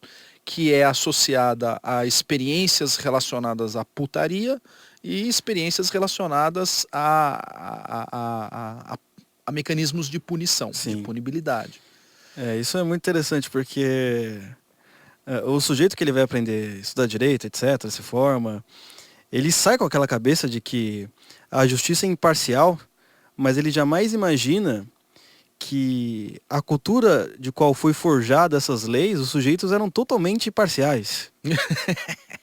que é associada a experiências relacionadas à putaria e experiências relacionadas a mecanismos de punição, Sim. de punibilidade. Isso é muito interessante, porque o sujeito que ele vai aprender a estudar direito, etc., se forma, ele sai com aquela cabeça de que a justiça é imparcial, mas ele jamais imagina que a cultura de qual foi forjada essas leis, os sujeitos eram totalmente parciais.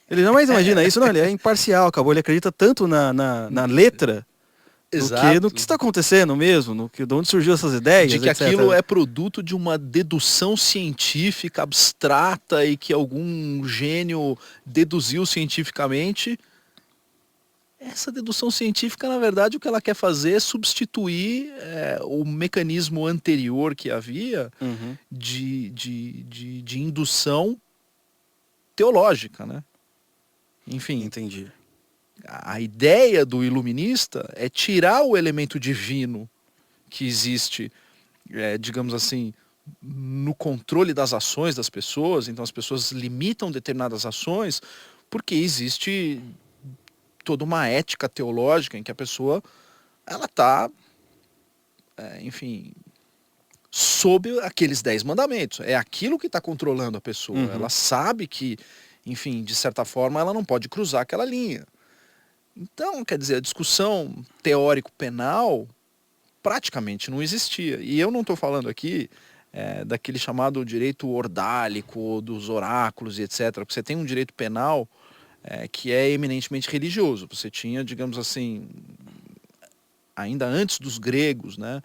Ele jamais imagina isso, não, ele é imparcial, acabou, ele acredita tanto na letra Exato. no que está acontecendo mesmo, de onde surgiu essas ideias, de que etc. aquilo é produto de uma dedução científica abstrata e que algum gênio deduziu cientificamente. Essa dedução científica, na verdade, o que ela quer fazer é substituir o mecanismo anterior que havia de indução teológica, né? Enfim. Entendi. A ideia do iluminista é tirar o elemento divino que existe, digamos assim, no controle das ações das pessoas. Então as pessoas limitam determinadas ações porque existe toda uma ética teológica em que a pessoa ela está, enfim, sob aqueles 10 mandamentos. É aquilo que está controlando a pessoa. Ela sabe que, enfim, de certa forma, ela não pode cruzar aquela linha. Então, quer dizer, a discussão teórico-penal praticamente não existia. E eu não estou falando aqui daquele chamado direito ordálico, dos oráculos e etc. Porque você tem um direito penal que é eminentemente religioso. Você tinha, digamos assim, ainda antes dos gregos, né?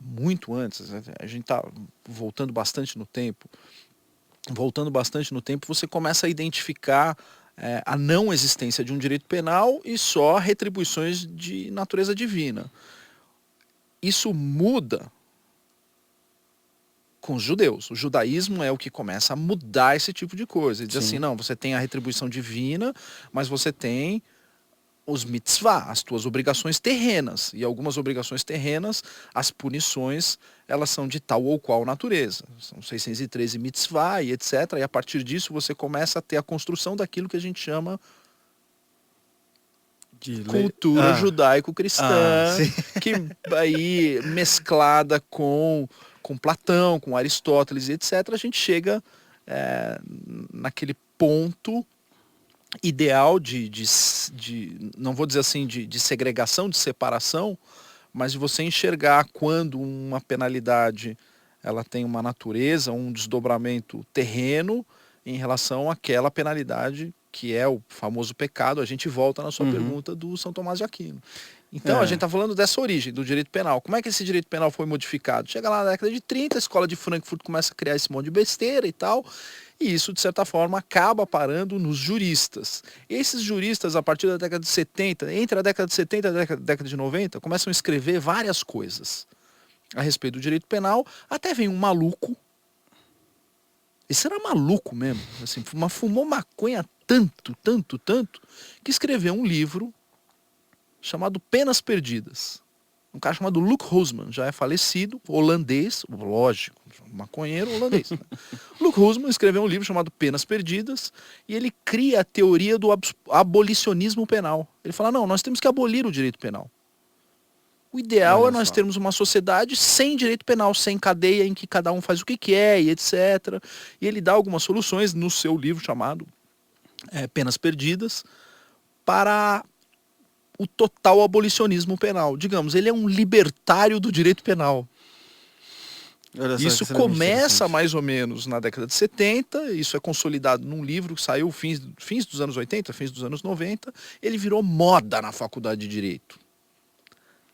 Muito antes, a gente está voltando bastante no tempo. Voltando bastante no tempo, você começa a identificar a não existência de um direito penal e só retribuições de natureza divina. Isso muda com os judeus. O judaísmo é o que começa a mudar esse tipo de coisa. Ele diz assim, não, você tem a retribuição divina, mas você tem os mitzvah, as tuas obrigações terrenas. E algumas obrigações terrenas, as punições, elas são de tal ou qual natureza. São 613 mitzvah e etc. E a partir disso você começa a ter a construção daquilo que a gente chama de cultura judaico-cristã, que aí mesclada com Platão, com Aristóteles e etc. A gente chega naquele ponto ideal de não vou dizer assim, de segregação, de separação, mas de você enxergar quando uma penalidade ela tem uma natureza, um desdobramento terreno, em relação àquela penalidade que é o famoso pecado. A gente volta na sua pergunta do São Tomás de Aquino. Então, a gente está falando dessa origem, do direito penal. Como é que esse direito penal foi modificado? Chega lá na década de 30, a escola de Frankfurt começa a criar esse monte de besteira e tal, e isso, de certa forma, acaba parando nos juristas. Esses juristas, a partir da década de 70, entre a década de 70 e a década de 90, começam a escrever várias coisas a respeito do direito penal, até vem um maluco. Esse era maluco mesmo, assim, fumou maconha tanto, que escreveu um livro chamado Penas Perdidas. Um cara chamado Luc Husman, já é falecido, holandês, lógico, maconheiro holandês. Né? Luc Husman escreveu um livro chamado Penas Perdidas e ele cria a teoria do abolicionismo penal. Ele fala, não, nós temos que abolir o direito penal. O ideal é nós termos uma sociedade sem direito penal, sem cadeia, em que cada um faz o que quer e etc. E ele dá algumas soluções no seu livro chamado Penas Perdidas para o total abolicionismo penal. Digamos, ele é um libertário do direito penal. Isso começa mais ou menos na década de 70, isso é consolidado num livro que saiu fins dos anos 80, fins dos anos 90, ele virou moda na faculdade de Direito.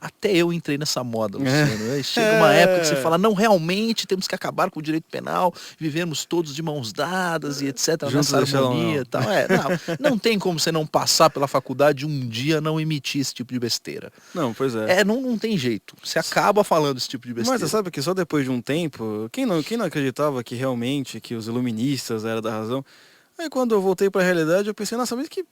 Até eu entrei nessa moda, Luciano. Chega uma época que você fala, não, realmente temos que acabar com o direito penal, vivemos todos de mãos dadas e etc, nessa harmonia e tal. Não tem como você não passar pela faculdade um dia não emitir esse tipo de besteira. Não, pois é. Não tem jeito. Você acaba falando esse tipo de besteira. Mas você sabe que só depois de um tempo, quem não acreditava que realmente que os iluministas eram da razão? Aí quando eu voltei para a realidade, eu pensei, nossa, mas que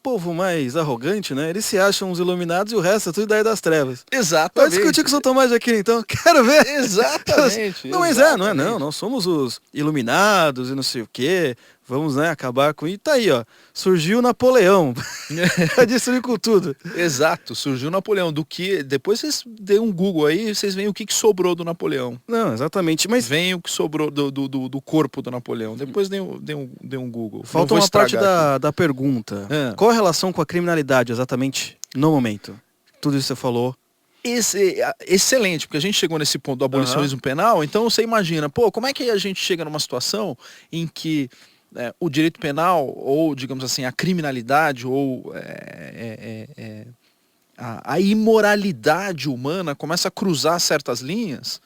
povo mais arrogante, né? Eles se acham os iluminados e o resto é tudo daí das trevas. Exatamente. Vai discutir com o São Tomás de Aquino, então. Quero ver. Exatamente. Não, mas não. Nós somos os iluminados e não sei o quê. Vamos, né, acabar com... E tá aí, ó. Surgiu Napoleão. Pra destruir com tudo. Exato. Surgiu Napoleão. Do que... Depois vocês dêem um Google aí, vocês veem o que sobrou do Napoleão. Não, exatamente. Mas vem o que sobrou do corpo do Napoleão. Depois dê um Google. Falta uma parte da pergunta. Qual a relação com a criminalidade, exatamente, no momento? Tudo isso que você falou. Excelente, porque a gente chegou nesse ponto do abolicionismo penal, então você imagina, como é que a gente chega numa situação em que o direito penal, ou digamos assim, a criminalidade, ou a imoralidade humana começa a cruzar certas linhas,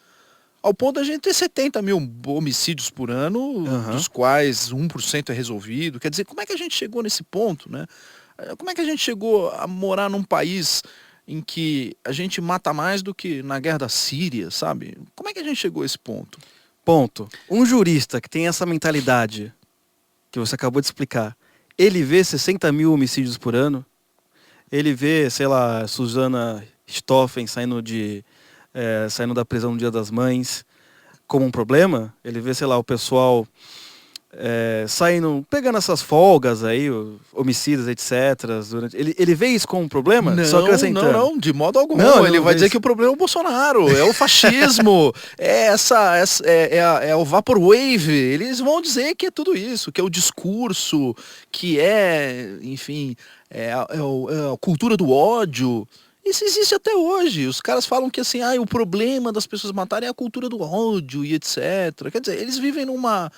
ao ponto da gente ter 70 mil homicídios por ano, dos quais 1% é resolvido. Quer dizer, como é que a gente chegou nesse ponto, né? Como é que a gente chegou a morar num país em que a gente mata mais do que na guerra da Síria, sabe? Como é que a gente chegou a esse ponto? Um jurista que tem essa mentalidade que você acabou de explicar, ele vê 60 mil homicídios por ano, ele vê, sei lá, Susana Stoffen saindo da prisão no Dia das Mães como um problema, ele vê, sei lá, o pessoal saindo, pegando essas folgas aí, homicidas, etc. Ele vê isso como um problema? Não, de modo algum. Não, ele vai dizer que o problema é o Bolsonaro, é o fascismo, é o Vaporwave. Eles vão dizer que é tudo isso, que é o discurso, que enfim, a cultura do ódio. Isso existe até hoje. Os caras falam que assim, o problema das pessoas matarem é a cultura do ódio e etc. Quer dizer, eles vivem numa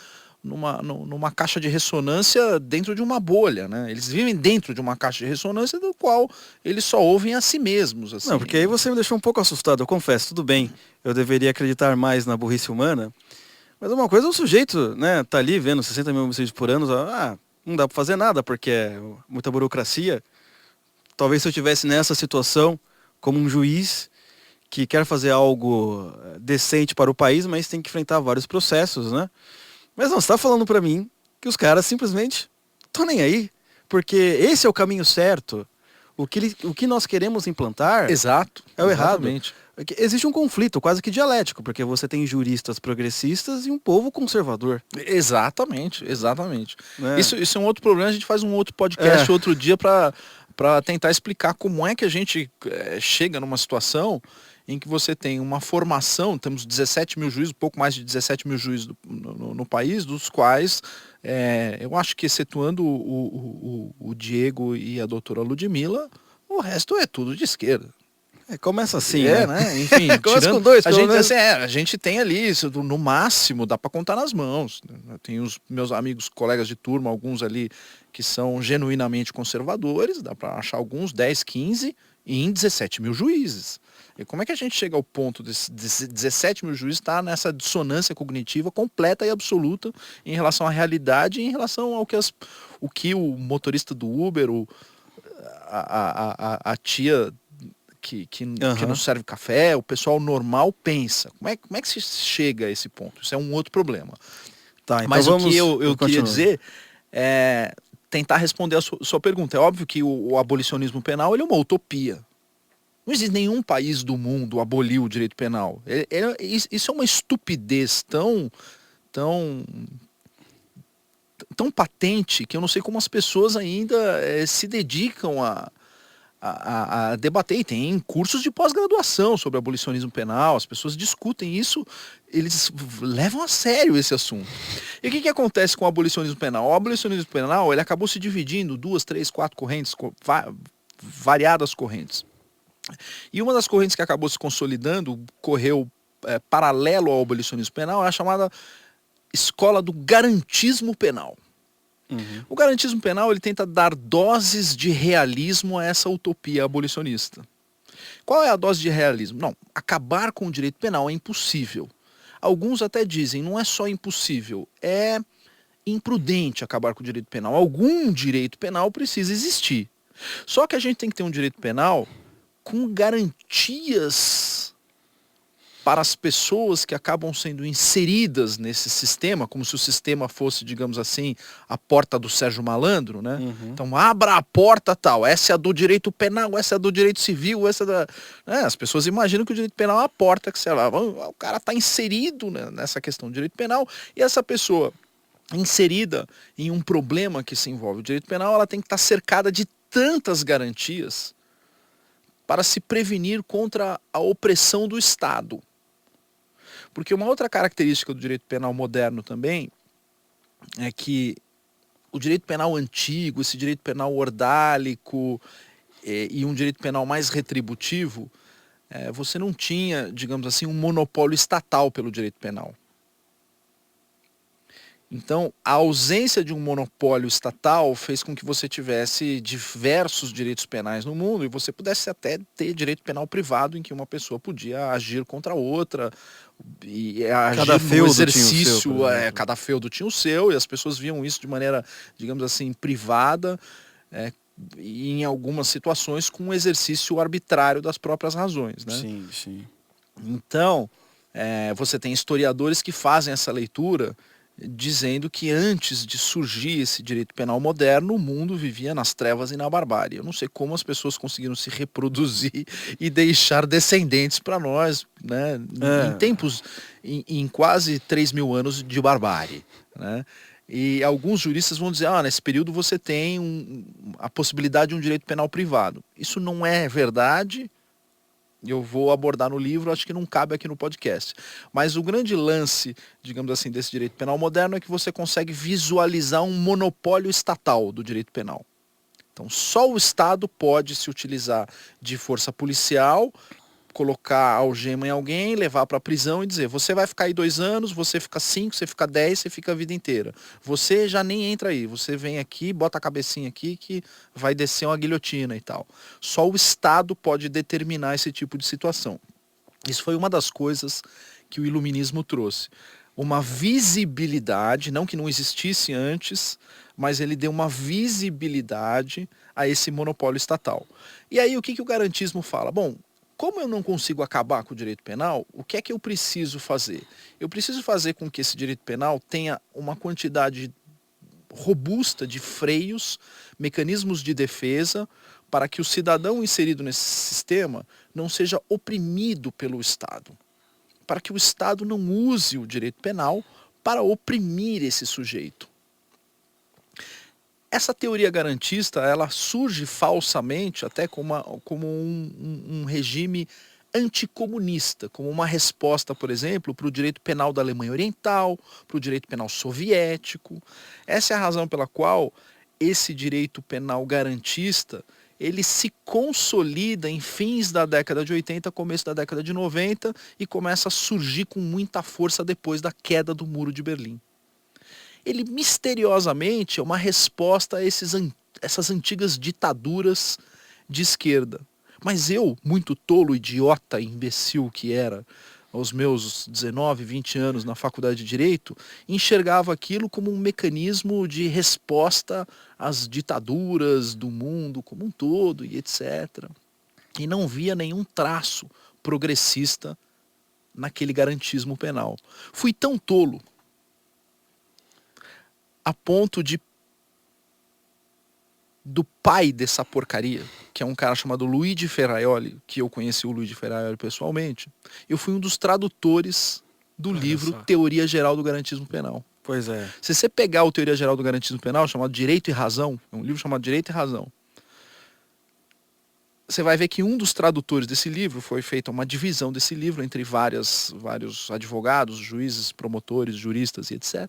caixa de ressonância dentro de uma bolha, né? Eles vivem dentro de uma caixa de ressonância do qual eles só ouvem a si mesmos. Assim. Não, porque aí você me deixou um pouco assustado, eu confesso, tudo bem, eu deveria acreditar mais na burrice humana, mas uma coisa é o sujeito, né, tá ali vendo 60 mil homicídios por ano, não dá pra fazer nada, porque é muita burocracia. Talvez se eu estivesse nessa situação, como um juiz que quer fazer algo decente para o país, mas tem que enfrentar vários processos, né? Mas não, você está falando para mim que os caras simplesmente estão nem aí. Porque esse é o caminho certo. O que nós queremos implantar Exato, é o errado. Exatamente. Existe um conflito quase que dialético, porque você tem juristas progressistas e um povo conservador. Exatamente. Isso é um outro problema, a gente faz um outro podcast outro dia para tentar explicar como é que a gente chega numa situação em que você tem uma formação, temos 17 mil juízes, pouco mais de 17 mil juízes no país, dos quais, eu acho que excetuando o Diego e a doutora Ludmila, o resto é tudo de esquerda. Começa assim, né? né? Enfim, Começa com dois, a pelo gente, menos. assim, a gente tem ali, isso, no máximo, dá para contar nas mãos. Eu tenho os meus amigos, colegas de turma, alguns ali que são genuinamente conservadores, dá para achar alguns, 10, 15, e em 17 mil juízes. E como é que a gente chega ao ponto desse 17 mil juízes estar nessa dissonância cognitiva completa e absoluta em relação à realidade e em relação ao que o motorista do Uber, a tia que nos serve café, o pessoal normal pensa. Como é que se chega a esse ponto? Isso é um outro problema. Tá, então Mas vamos, o que eu queria continuar. dizer é tentar responder a sua pergunta. É óbvio que o abolicionismo penal ele é uma utopia. Não existe nenhum país do mundo aboliu o direito penal. Isso é uma estupidez tão patente que eu não sei como as pessoas ainda se dedicam a debater. E tem cursos de pós-graduação sobre abolicionismo penal, as pessoas discutem isso, eles levam a sério esse assunto. E o que acontece com o abolicionismo penal? O abolicionismo penal ele acabou se dividindo em 2, 3, 4 correntes, variadas correntes. E uma das correntes que acabou se consolidando, correu paralelo ao abolicionismo penal, é a chamada escola do garantismo penal. Uhum. O garantismo penal ele tenta dar doses de realismo a essa utopia abolicionista. Qual é a dose de realismo? Não, acabar com o direito penal é impossível. Alguns até dizem, não é só impossível, é imprudente acabar com o direito penal. Algum direito penal precisa existir. Só que a gente tem que ter um direito penal com garantias para as pessoas que acabam sendo inseridas nesse sistema, como se o sistema fosse, digamos assim, a porta do Sérgio Malandro, né? Uhum. Então, abra a porta tal, essa é a do direito penal, essa é a do direito civil, essa é da... As pessoas imaginam que o direito penal é a porta que, sei lá, o cara está inserido, né, nessa questão do direito penal, e essa pessoa inserida em um problema que se envolve o direito penal, ela tem que estar cercada de tantas garantias para se prevenir contra a opressão do Estado. Porque uma outra característica do direito penal moderno também é que o direito penal antigo, esse direito penal ordálico e um direito penal mais retributivo, você não tinha, digamos assim, um monopólio estatal pelo direito penal. Então, a ausência de um monopólio estatal fez com que você tivesse diversos direitos penais no mundo e você pudesse até ter direito penal privado em que uma pessoa podia agir contra outra e agir Cada no feudo exercício, tinha o seu, por exemplo. cada feudo tinha o seu e as pessoas viam isso de maneira, digamos assim, privada e em algumas situações com um exercício arbitrário das próprias razões, né? Sim, sim. Então, você tem historiadores que fazem essa leitura dizendo que antes de surgir esse direito penal moderno, o mundo vivia nas trevas e na barbárie. Eu não sei como as pessoas conseguiram se reproduzir e deixar descendentes para nós, né? Em tempos, em quase 3 mil anos de barbárie, né? E alguns juristas vão dizer, nesse período você tem a possibilidade de um direito penal privado. Isso não é verdade. Eu vou abordar no livro, acho que não cabe aqui no podcast. Mas o grande lance, digamos assim, desse direito penal moderno é que você consegue visualizar um monopólio estatal do direito penal. Então, só o Estado pode se utilizar de força policial, colocar algema em alguém, levar para a prisão e dizer, você vai ficar aí 2 anos, você fica 5, você fica 10, você fica a vida inteira. Você já nem entra aí, você vem aqui, bota a cabecinha aqui que vai descer uma guilhotina e tal. Só o Estado pode determinar esse tipo de situação. Isso foi uma das coisas que o iluminismo trouxe. Uma visibilidade, não que não existisse antes, mas ele deu uma visibilidade a esse monopólio estatal. E aí o que o garantismo fala? Bom, como eu não consigo acabar com o direito penal, o que é que eu preciso fazer? Eu preciso fazer com que esse direito penal tenha uma quantidade robusta de freios, mecanismos de defesa, para que o cidadão inserido nesse sistema não seja oprimido pelo Estado. Para que o Estado não use o direito penal para oprimir esse sujeito. Essa teoria garantista, ela surge falsamente até como um regime anticomunista, como uma resposta, por exemplo, para o direito penal da Alemanha Oriental, para o direito penal soviético. Essa é a razão pela qual esse direito penal garantista, ele se consolida em fins da década de 80, começo da década de 90 e começa a surgir com muita força depois da queda do Muro de Berlim. Ele misteriosamente é uma resposta a essas antigas ditaduras de esquerda. Mas eu, muito tolo, idiota, imbecil que era, aos meus 19, 20 anos na faculdade de Direito, enxergava aquilo como um mecanismo de resposta às ditaduras do mundo como um todo e etc. E não via nenhum traço progressista naquele garantismo penal. Fui tão tolo a ponto do pai dessa porcaria, que é um cara chamado Luigi Ferraioli, que eu conheci o Luigi Ferraioli pessoalmente, eu fui um dos tradutores do livro Teoria Geral do Garantismo Penal. Pois é. Se você pegar o Teoria Geral do Garantismo Penal, chamado Direito e Razão, é um livro chamado Direito e Razão, você vai ver que um dos tradutores desse livro, foi feita uma divisão desse livro entre vários advogados, juízes, promotores, juristas e etc.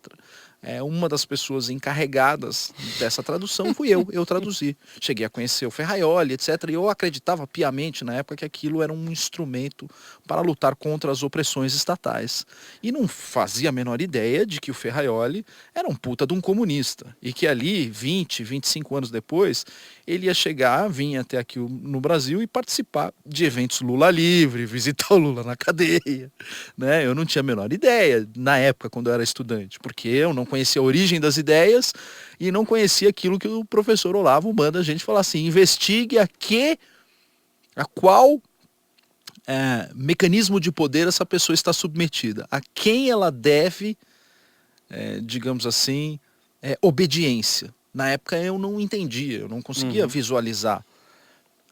Uma das pessoas encarregadas dessa tradução fui eu traduzi. Cheguei a conhecer o Ferraioli, etc. E eu acreditava piamente na época que aquilo era um instrumento para lutar contra as opressões estatais. E não fazia a menor ideia de que o Ferraioli era um puta de um comunista. E que ali, 20, 25 anos depois, ele ia chegar, vinha até aqui no Brasil e participar de eventos Lula livre, visitar o Lula na cadeia. Né? Eu não tinha a menor ideia na época, quando eu era estudante, porque eu não conhecia a origem das ideias e não conhecia aquilo que o professor Olavo manda a gente falar assim: investigue a qual mecanismo de poder essa pessoa está submetida, a quem ela deve, digamos assim, obediência. Na época eu não entendia, eu não conseguia visualizar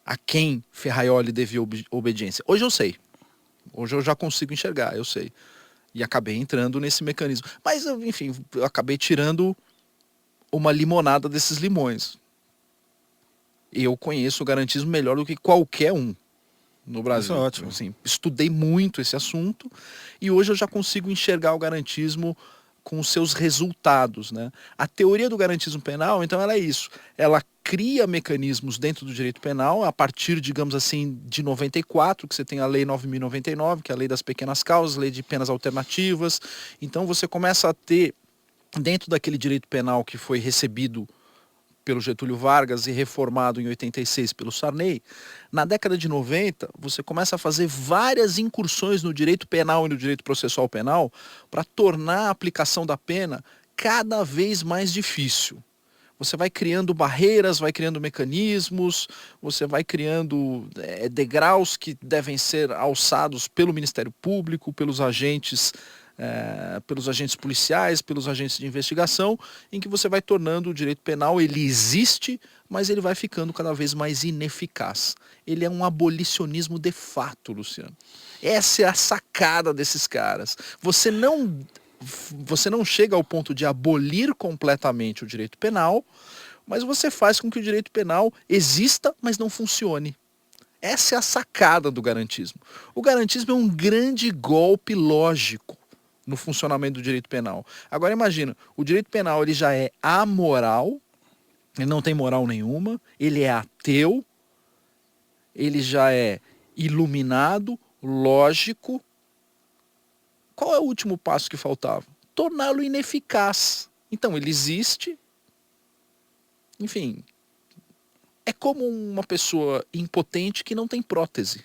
a quem Ferraioli devia obediência. Hoje eu sei. Hoje eu já consigo enxergar, eu sei. E acabei entrando nesse mecanismo. Mas, enfim, eu acabei tirando uma limonada desses limões. Eu conheço o garantismo melhor do que qualquer um no Brasil. Isso é ótimo. Assim, estudei muito esse assunto e hoje eu já consigo enxergar o garantismo com os seus resultados, né? A teoria do garantismo penal, então, ela é isso. Ela cria mecanismos dentro do direito penal a partir, digamos assim, de 94, que você tem a Lei 9.099, que é a Lei das Pequenas Causas, Lei de Penas Alternativas. Então você começa a ter, dentro daquele direito penal que foi recebido pelo Getúlio Vargas e reformado em 86 pelo Sarney, na década de 90, você começa a fazer várias incursões no direito penal e no direito processual penal para tornar a aplicação da pena cada vez mais difícil. Você vai criando barreiras, vai criando mecanismos, você vai criando degraus que devem ser alçados pelo Ministério Público, pelos agentes policiais, pelos agentes de investigação, em que você vai tornando o direito penal, ele existe, mas ele vai ficando cada vez mais ineficaz. Ele é um abolicionismo de fato, Luciano. Essa é a sacada desses caras. Você não chega ao ponto de abolir completamente o direito penal, mas você faz com que o direito penal exista, mas não funcione. Essa é a sacada do garantismo. O garantismo é um grande golpe lógico no funcionamento do direito penal. Agora imagina, o direito penal ele já é amoral, ele não tem moral nenhuma, ele é ateu, ele já é iluminado, lógico. Qual é o último passo que faltava? Torná-lo ineficaz. Então ele existe, enfim, é como uma pessoa impotente que não tem prótese.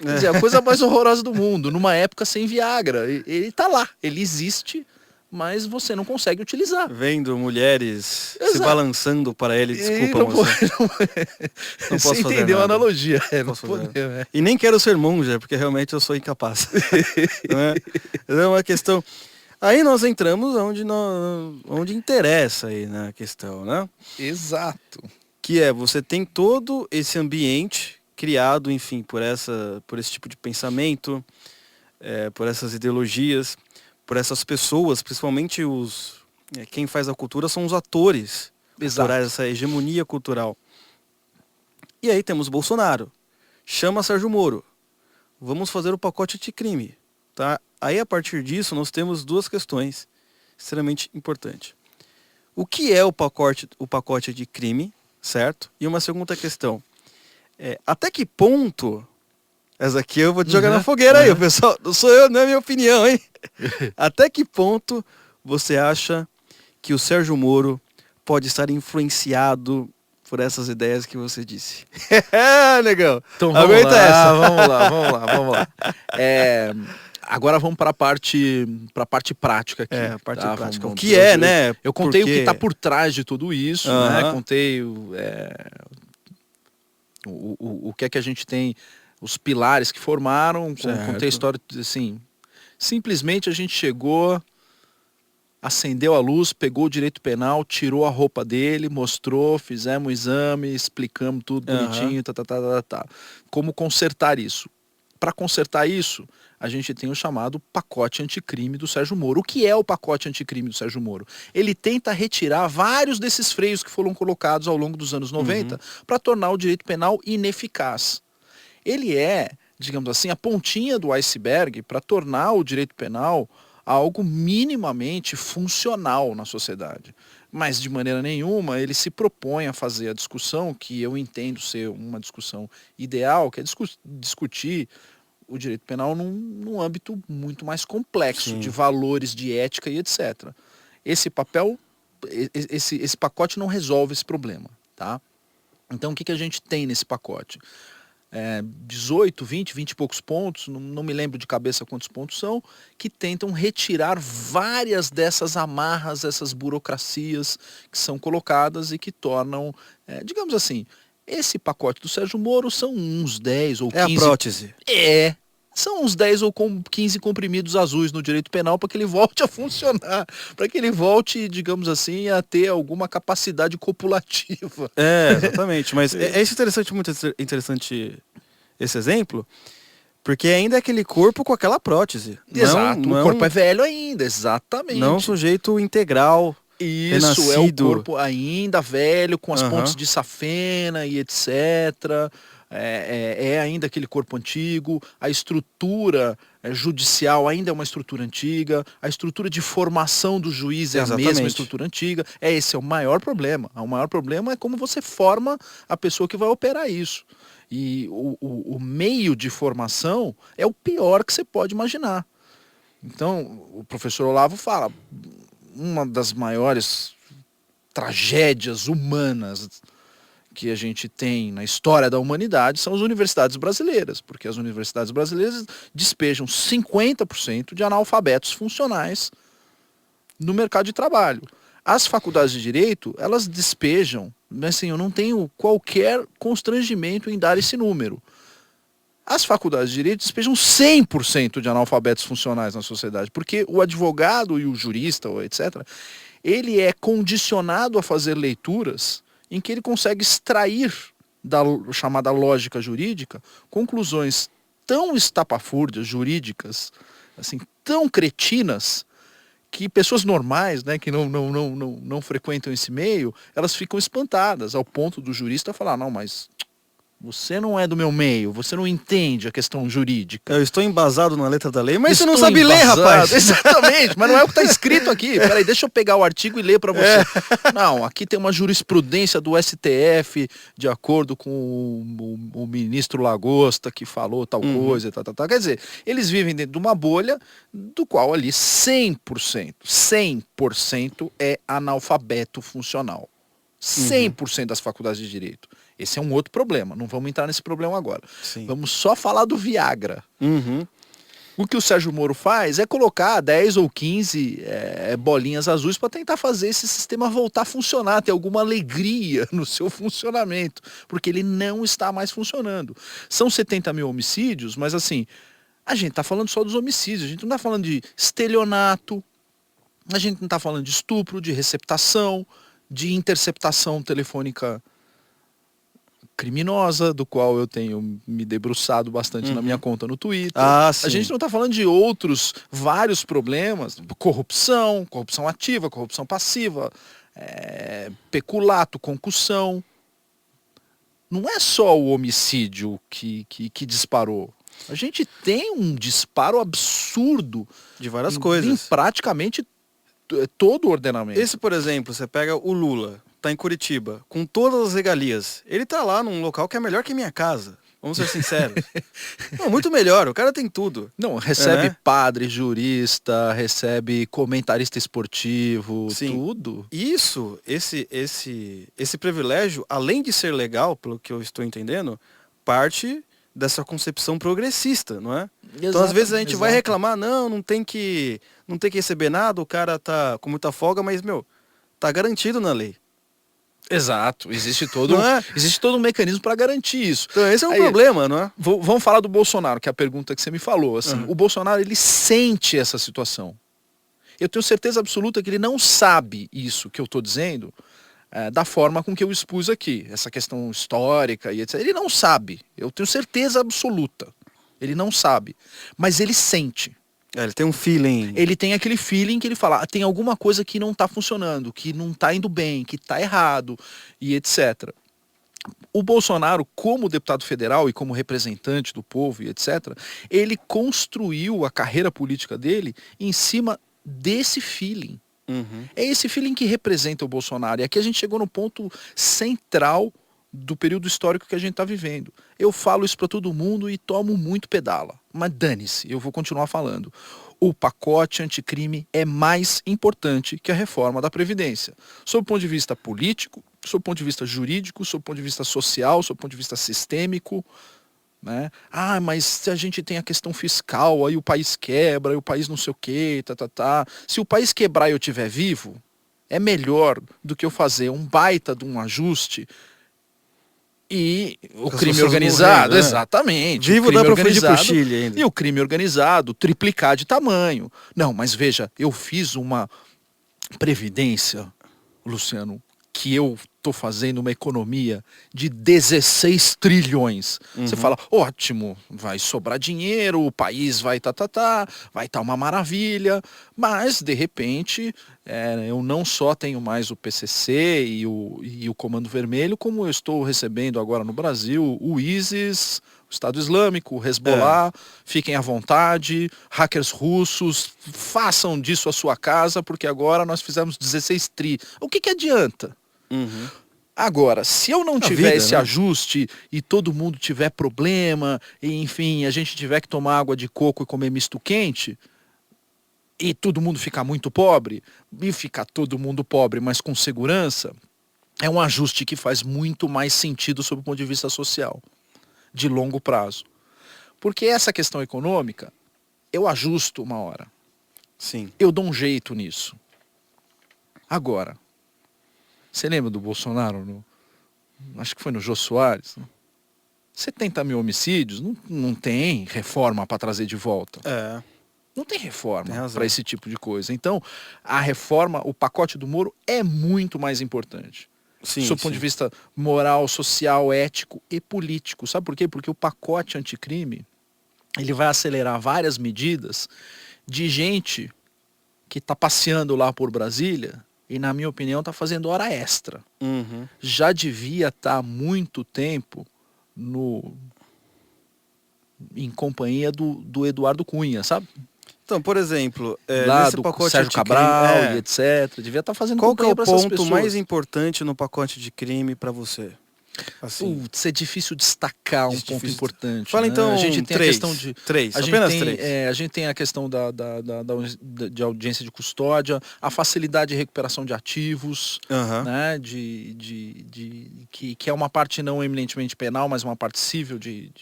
Quer dizer, a coisa mais horrorosa do mundo, numa época sem Viagra. Ele está lá, ele existe, mas você não consegue utilizar. Vendo mulheres Exato. se balançando para ele, desculpa, moça. Não posso você fazer entendeu a nada. analogia. Não posso fazer. E nem quero ser monja, porque realmente eu sou incapaz. Não é? É uma questão... Aí nós entramos onde interessa aí na questão, né? Exato. Que você tem todo esse ambiente criado, enfim, por esse tipo de pensamento, por essas ideologias, por essas pessoas, principalmente quem faz a cultura são os atores, Exato. por essa hegemonia cultural. E aí temos Bolsonaro, chama Sérgio Moro, vamos fazer o pacote anticrime, tá? Aí a partir disso nós temos duas questões extremamente importantes. O que é o pacote de crime, certo? E uma segunda questão, Até que ponto... Essa aqui eu vou te jogar na fogueira aí, pessoal. Não sou eu, não é minha opinião, hein? Até que ponto você acha que o Sérgio Moro pode estar influenciado por essas ideias que você disse? Negão. Então Aguenta essa. Vamos lá. Agora vamos para a parte prática aqui. A parte tá? prática. Vamos, o que é, né? Eu contei o que está por trás de tudo isso, né? Contei o que é que a gente tem, os pilares que formaram, contei a história, assim, simplesmente a gente chegou, acendeu a luz, pegou o direito penal, tirou a roupa dele, mostrou, fizemos o exame, explicamos tudo bonitinho, Como consertar isso? Para consertar isso, a gente tem o chamado pacote anticrime do Sérgio Moro. O que é o pacote anticrime do Sérgio Moro? Ele tenta retirar vários desses freios que foram colocados ao longo dos anos 90 para tornar o direito penal ineficaz. Ele é, digamos assim, a pontinha do iceberg para tornar o direito penal algo minimamente funcional na sociedade. Mas, de maneira nenhuma, ele se propõe a fazer a discussão, que eu entendo ser uma discussão ideal, que é discutir o direito penal num âmbito muito mais complexo, de valores, de ética e etc. Esse pacote não resolve esse problema, tá? Então, o que a gente tem nesse pacote? 18, 20 e poucos pontos, não me lembro de cabeça quantos pontos são, que tentam retirar várias dessas amarras, essas burocracias que são colocadas e que tornam, digamos assim, esse pacote do Sérgio Moro são uns 10 ou 15... É a prótese. São uns 10 ou 15 comprimidos azuis no direito penal para que ele volte a funcionar, para que ele volte, digamos assim, a ter alguma capacidade copulativa. Exatamente. Mas é interessante, muito interessante esse exemplo, porque ainda é aquele corpo com aquela prótese. Exato, o corpo é velho ainda, exatamente. Não um sujeito integral. Isso, renascido. É o corpo ainda velho, com as pontes de safena e etc., é ainda aquele corpo antigo, a estrutura judicial ainda é uma estrutura antiga, a estrutura de formação do juiz é a mesma estrutura antiga. Esse é o maior problema. O maior problema é como você forma a pessoa que vai operar isso. E o meio de formação é o pior que você pode imaginar. Então, o professor Olavo fala, uma das maiores tragédias humanas que a gente tem na história da humanidade são as universidades brasileiras, porque as universidades brasileiras despejam 50% de analfabetos funcionais no mercado de trabalho. As faculdades de direito, elas despejam, mas assim, eu não tenho qualquer constrangimento em dar esse número. As faculdades de direito despejam 100% de analfabetos funcionais na sociedade, porque o advogado e o jurista, etc., ele é condicionado a fazer leituras em que ele consegue extrair da chamada lógica jurídica conclusões tão estapafúrdias, jurídicas, assim, tão cretinas, que pessoas normais, né, que não frequentam esse meio, elas ficam espantadas, ao ponto do jurista falar, não, mas você não é do meu meio, você não entende a questão jurídica. Eu estou embasado na letra da lei, mas você não sabe ler, rapaz. Exatamente, mas não é o que está escrito aqui. Peraí, deixa eu pegar o artigo e ler para você. Não, aqui tem uma jurisprudência do STF, de acordo com o ministro Lagosta, que falou tal coisa, tal. Quer dizer, eles vivem dentro de uma bolha do qual ali 100% é analfabeto funcional. 100% das faculdades de direito. Esse é um outro problema, não vamos entrar nesse problema agora. Sim. Vamos só falar do Viagra. O que o Sérgio Moro faz é colocar 10 ou 15 bolinhas azuis para tentar fazer esse sistema voltar a funcionar, ter alguma alegria no seu funcionamento, porque ele não está mais funcionando. São 70 mil homicídios, mas assim, a gente está falando só dos homicídios, a gente não está falando de estelionato, a gente não está falando de estupro, de receptação, de interceptação telefônica criminosa, do qual eu tenho me debruçado bastante na minha conta no Twitter. A gente não está falando de outros vários problemas, corrupção ativa, corrupção passiva, peculato, concussão. Não é só o homicídio que disparou. A gente tem um disparo absurdo de várias coisas. Em praticamente todo o ordenamento. Esse, por exemplo, você pega o Lula. tá em Curitiba, com todas as regalias, ele tá lá num local que é melhor que a minha casa. Vamos ser sinceros. Não, muito melhor, o cara tem tudo. Não, recebe né? padre, jurista, recebe comentarista esportivo, Sim. tudo. Isso, esse privilégio, além de ser legal, pelo que eu estou entendendo, parte dessa concepção progressista, não é? Então, às vezes a gente vai reclamar, não tem que receber nada, o cara tá com muita folga, mas, tá garantido na lei. Exato, existe todo um mecanismo para garantir isso. Então, esse é um Aí, problema, não é? Vamos falar do Bolsonaro, que é a pergunta que você me falou. Assim, Uhum. O Bolsonaro, ele sente essa situação. Eu tenho certeza absoluta que ele não sabe isso que eu estou dizendo da forma com que eu expus aqui, essa questão histórica e etc. Ele não sabe, eu tenho certeza absoluta. Ele não sabe, mas ele sente. Ele tem um feeling. Ele tem aquele feeling que ele fala, tem alguma coisa que não está funcionando, que não está indo bem, que está errado e etc. O Bolsonaro, como deputado federal e como representante do povo e etc., ele construiu a carreira política dele em cima desse feeling. Uhum. É esse feeling que representa o Bolsonaro. E aqui a gente chegou no ponto central do período histórico que a gente está vivendo. Eu falo isso para todo mundo e tomo muito pedala. Mas dane-se, eu vou continuar falando. O pacote anticrime é mais importante que a reforma da Previdência. Sob o ponto de vista político, sob o ponto de vista jurídico, sob o ponto de vista social, sob o ponto de vista sistêmico. Né? Mas se a gente tem a questão fiscal, aí o país quebra, aí o país não sei o quê, Se o país quebrar e eu estiver vivo, é melhor do que eu fazer um baita de um ajuste e o crime organizado, morrendo, né? Exatamente. Vivo dá pra fugir pro Chile ainda. E o crime organizado triplicar de tamanho. Não, mas veja, eu fiz uma previdência, Luciano, que eu estou fazendo uma economia de 16 trilhões. Você fala, ótimo, vai sobrar dinheiro, o país vai vai estar uma maravilha, mas de repente eu não só tenho mais o PCC e o Comando Vermelho, como eu estou recebendo agora no Brasil o ISIS, o Estado Islâmico, o Hezbollah, fiquem à vontade, hackers russos, façam disso a sua casa, porque agora nós fizemos 16 tri. O que adianta? Uhum. Agora, se eu não tiver vida, esse né? ajuste e todo mundo tiver problema, e enfim, a gente tiver que tomar água de coco e comer misto quente, e todo mundo ficar muito pobre, e ficar todo mundo pobre, mas com segurança, é um ajuste que faz muito mais sentido sob o ponto de vista social, de longo prazo. Porque essa questão econômica, eu ajusto uma hora. Sim. Eu dou um jeito nisso. Agora, você lembra do Bolsonaro? Acho que foi no Jô Soares. 70 mil homicídios, não tem reforma para trazer de volta. Não tem reforma para esse tipo de coisa. Então, a reforma, o pacote do Moro é muito mais importante. Sim, do ponto de vista moral, social, ético e político. Sabe por quê? Porque o pacote anticrime, ele vai acelerar várias medidas de gente que está passeando lá por Brasília e, na minha opinião, está fazendo hora extra. Uhum. Já devia estar há muito tempo em companhia do Eduardo Cunha, sabe? Então, por exemplo, Lá nesse do pacote Sérgio anticrime, Cabral e etc. Devia estar fazendo qual que é companhia o para essas ponto pessoas. mais importante no pacote de crime para você? Assim. Putz, é difícil destacar um ponto importante. Fala né? então a gente tem três. A questão de Três, a gente apenas tem, três. A gente tem a questão de audiência de custódia, a facilidade de recuperação de ativos, Uhum. né? Que é uma parte não eminentemente penal, mas uma parte civil de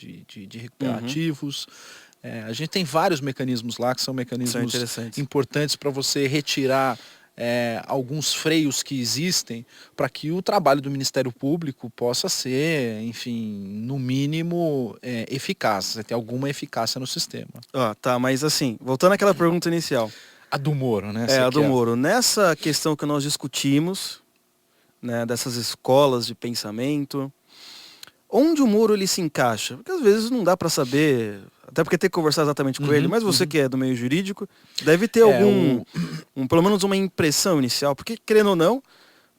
recuperar ativos. A gente tem vários mecanismos lá que são mecanismos importantes para você retirar alguns freios que existem para que o trabalho do Ministério Público possa ser, enfim, no mínimo eficaz, você ter alguma eficácia no sistema. Tá, mas assim, voltando àquela pergunta inicial. A do Moro, né? A do Moro. Nessa questão que nós discutimos, né, dessas escolas de pensamento, onde o Moro ele se encaixa? Porque às vezes não dá para saber, até porque tem que conversar exatamente com ele, mas você que é do meio jurídico, deve ter pelo menos uma impressão inicial, porque querendo ou não,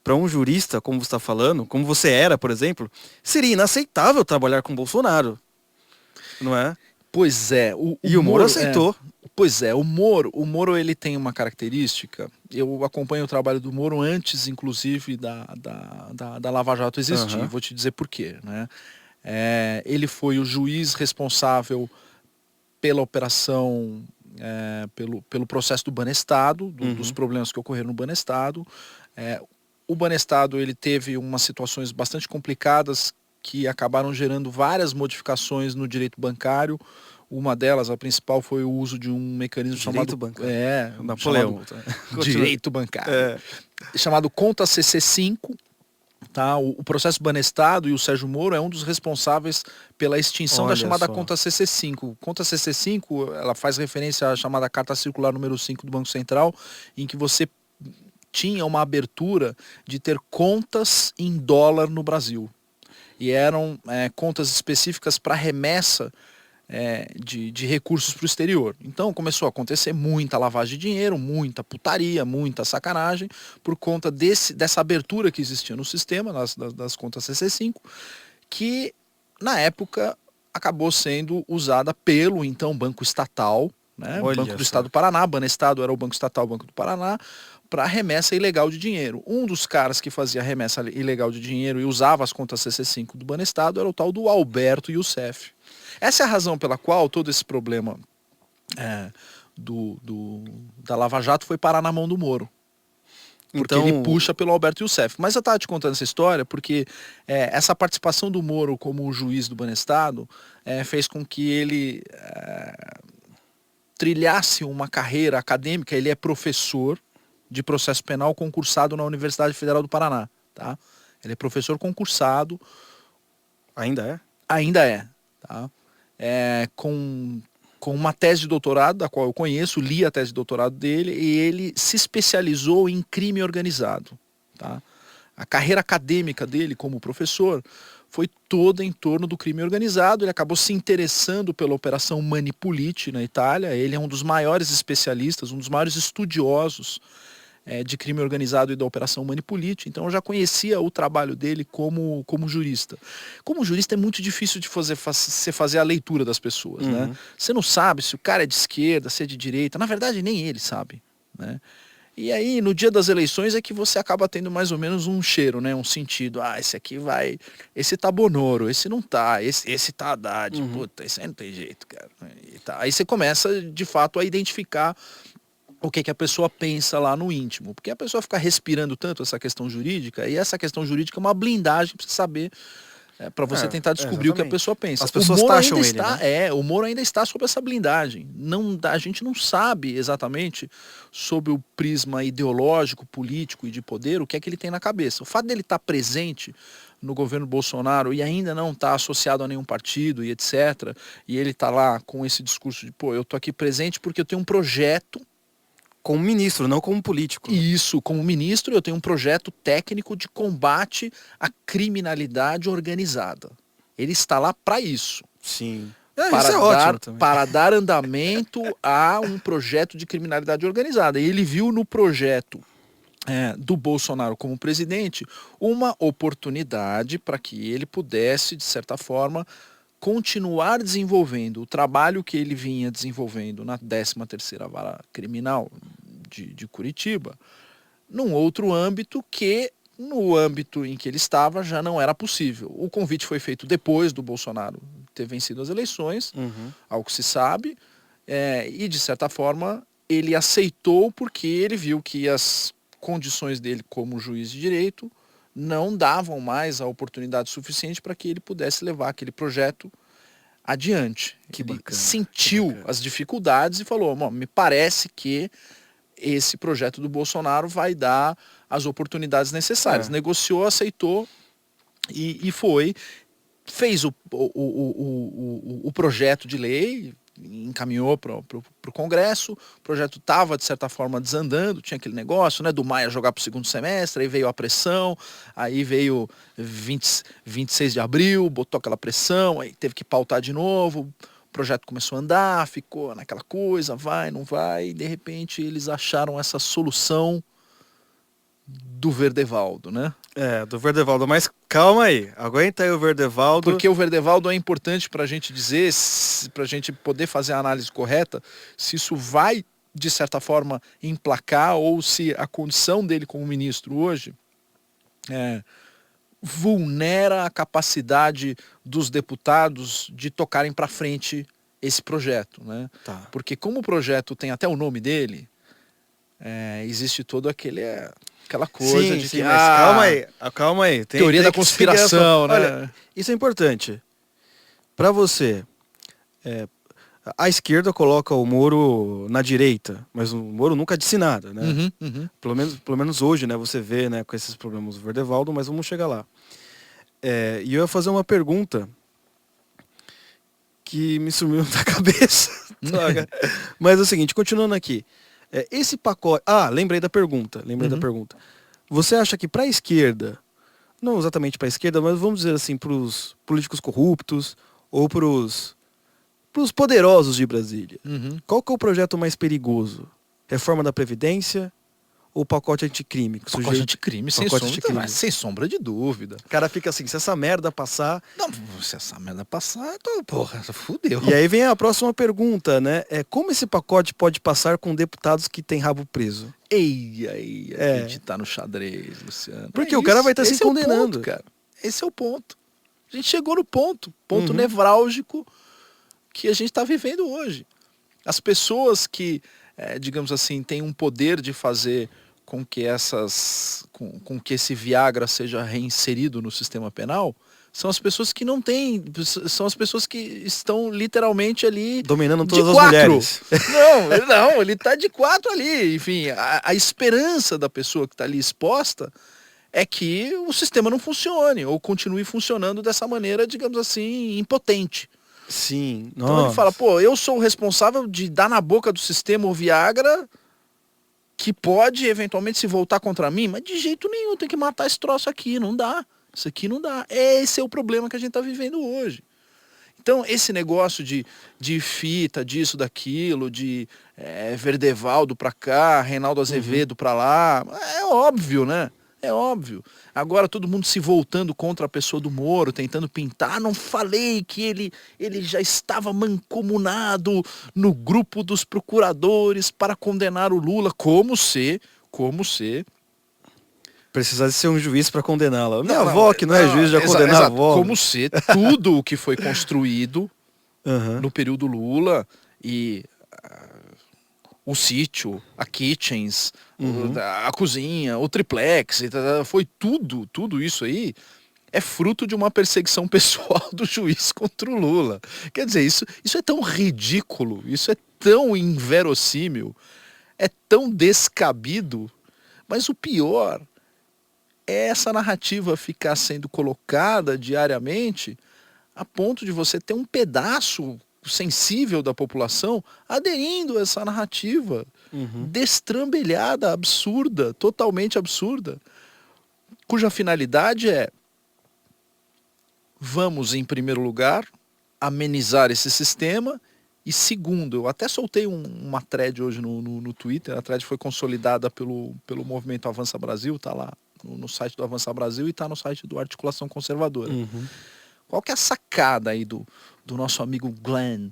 para um jurista, como você está falando, como você era, por exemplo, seria inaceitável trabalhar com Bolsonaro, não é? Pois é. O Moro aceitou. Pois é, o Moro ele tem uma característica eu acompanho o trabalho do Moro antes, inclusive, da Lava Jato existir. Aham. Vou te dizer por quê, né? Ele foi o juiz responsável pela operação, pelo processo do Banestado, dos problemas que ocorreram no Banestado. O Banestado, ele teve umas situações bastante complicadas que acabaram gerando várias modificações no direito bancário. Uma delas, a principal, foi o uso de um mecanismo Direito chamado... bancário. Napoleão. Direito bancário. Chamado Conta CC5. Tá? O processo Banestado e o Sérgio Moro é um dos responsáveis pela extinção da Olha chamada só. Conta CC5. Conta CC5, ela faz referência à chamada Carta Circular número 5 do Banco Central, em que você tinha uma abertura de ter contas em dólar no Brasil. E eram contas específicas para remessa de recursos para o exterior. Então começou a acontecer muita lavagem de dinheiro, muita putaria, muita sacanagem, por conta dessa abertura que existia no sistema, das contas CC5, que na época acabou sendo usada pelo então Banco Estatal, né? Olha Banco do só. Estado do Paraná, Banestado era o Banco Estatal, Banco do Paraná, para remessa ilegal de dinheiro. Um dos caras que fazia remessa ilegal de dinheiro e usava as contas CC5 do Banestado era o tal do Alberto Youssef. Essa é a razão pela qual todo esse problema da Lava Jato foi parar na mão do Moro. Porque Então, ele puxa pelo Alberto Youssef. Mas eu estava te contando essa história porque essa participação do Moro como juiz do Banestado fez com que ele trilhasse uma carreira acadêmica. Ele é professor de processo penal concursado na Universidade Federal do Paraná. Tá? Ele é professor concursado. ainda é? Ainda é. Tá? Com uma tese de doutorado, da qual eu conheço, li a tese de doutorado dele, e ele se especializou em crime organizado. Tá? A carreira acadêmica dele como professor foi toda em torno do crime organizado. Ele acabou se interessando pela Operação Manipulite na Itália. Ele é um dos maiores especialistas, um dos maiores estudiosos de crime organizado e da Operação Manipulite. Então eu já conhecia o trabalho dele como jurista. Como jurista é muito difícil de você fazer a leitura das pessoas, né? Você não sabe se o cara é de esquerda, se é de direita. Na verdade, nem ele sabe, né? E aí, no dia das eleições é que você acaba tendo mais ou menos um cheiro, né? Um sentido. Esse aqui vai... Esse tá Bonoro, esse não tá. Esse tá Haddad. Puta, esse aí não tem jeito, cara. E tá. Aí você começa, de fato, a identificar o que a pessoa pensa lá no íntimo. Porque a pessoa fica respirando tanto essa questão jurídica, e essa questão jurídica é uma blindagem para você saber, para você tentar descobrir o que a pessoa pensa. As pessoas taxam ele, né? O Moro ainda está sob essa blindagem. A gente não sabe exatamente, sob o prisma ideológico, político e de poder, o que é que ele tem na cabeça. O fato dele estar presente no governo Bolsonaro e ainda não estar associado a nenhum partido e etc., e ele está lá com esse discurso de, eu tô aqui presente porque eu tenho um projeto. Como ministro, não como político. Isso, como ministro, eu tenho um projeto técnico de combate à criminalidade organizada. Ele está lá para isso. Sim. Para, isso é ótimo também. Para dar andamento a um projeto de criminalidade organizada. E ele viu no projeto do Bolsonaro como presidente uma oportunidade para que ele pudesse, de certa forma, continuar desenvolvendo o trabalho que ele vinha desenvolvendo na 13ª Vara Criminal de Curitiba, num outro âmbito que, no âmbito em que ele estava, já não era possível. O convite foi feito depois do Bolsonaro ter vencido as eleições, ao que se sabe, e, de certa forma, ele aceitou porque ele viu que as condições dele como juiz de direito não davam mais a oportunidade suficiente para que ele pudesse levar aquele projeto adiante. Que ele bacana, sentiu as dificuldades e falou, me parece que esse projeto do Bolsonaro vai dar as oportunidades necessárias. Negociou, aceitou e foi. Fez o projeto de lei, encaminhou para o Congresso, o projeto estava, de certa forma, desandando, tinha aquele negócio, né, do Maia jogar para o segundo semestre, aí veio a pressão, aí veio 26 de abril, botou aquela pressão, aí teve que pautar de novo, o projeto começou a andar, ficou naquela coisa, vai, não vai, e de repente eles acharam essa solução do Verdevaldo, né? Do Verdevaldo, mas calma aí, aguenta aí o Verdevaldo. Porque o Verdevaldo é importante para a gente dizer, para a gente poder fazer a análise correta, se isso vai de certa forma, emplacar, ou se a condição dele como ministro hoje vulnera a capacidade dos deputados de tocarem para frente esse projeto, né? Tá. Porque como o projeto tem até o nome dele, existe todo aquela coisa de que... mas calma aí. Teoria da que seguir conspiração, né? Olha, isso é importante. Para você, a esquerda coloca o Moro na direita, mas o Moro nunca disse nada, né? Pelo menos hoje, né? Você vê, né, com esses problemas do Verdevaldo, mas vamos chegar lá. E eu ia fazer uma pergunta que me sumiu da cabeça. Mas é o seguinte, continuando aqui. Esse pacote... lembrei da pergunta. Você acha que para a esquerda, não exatamente para a esquerda, mas vamos dizer assim, para os políticos corruptos ou para os poderosos de Brasília, qual que é o projeto mais perigoso? Reforma da Previdência ou pacote anticrime? Pacote anticrime, sem sombra de dúvida. O cara fica assim, se essa merda passar... Não, se essa merda passar, porra, fudeu. E aí vem a próxima pergunta, né? Como esse pacote pode passar com deputados que têm rabo preso? A gente tá no xadrez, Luciano. Porque o cara vai estar se condenando. Ponto, cara. Esse é o ponto. A gente chegou no ponto nevrálgico que a gente está vivendo hoje. As pessoas que, digamos assim, têm um poder de fazer com que com que esse Viagra seja reinserido no sistema penal, são as pessoas que não têm, são as pessoas que estão literalmente ali dominando todas as mulheres. Não, ele está de 4 ali. Enfim, a esperança da pessoa que está ali exposta é que o sistema não funcione ou continue funcionando dessa maneira, digamos assim, impotente. Sim. Então ele fala, eu sou o responsável de dar na boca do sistema o Viagra que pode eventualmente se voltar contra mim, mas de jeito nenhum, tem que matar esse troço aqui, não dá. Isso aqui não dá. Esse é o problema que a gente está vivendo hoje. Então esse negócio de fita, disso, daquilo, de Verdevaldo pra cá, Reinaldo Azevedo pra lá, é óbvio, né? É óbvio. Agora todo mundo se voltando contra a pessoa do Moro, tentando pintar. Não falei que ele já estava mancomunado no grupo dos procuradores para condenar o Lula. Como se precisasse ser um juiz para condená-la. Minha avó, que não é juiz, já condenar a avó. Como se tudo o que foi construído no período Lula e o sítio, a kitchens, a cozinha, o triplex, foi tudo isso aí é fruto de uma perseguição pessoal do juiz contra o Lula. Quer dizer, isso é tão ridículo, isso é tão inverossímil, é tão descabido, mas o pior é essa narrativa ficar sendo colocada diariamente a ponto de você ter um pedaço sensível da população aderindo a essa narrativa destrambelhada, absurda, totalmente absurda, cuja finalidade é: vamos, em primeiro lugar, amenizar esse sistema, e segundo, eu até soltei uma thread hoje no Twitter, a thread foi consolidada pelo movimento Avança Brasil, tá lá no site do Avança Brasil e tá no site do Articulação Conservadora. Qual que é a sacada aí do nosso amigo Glenn,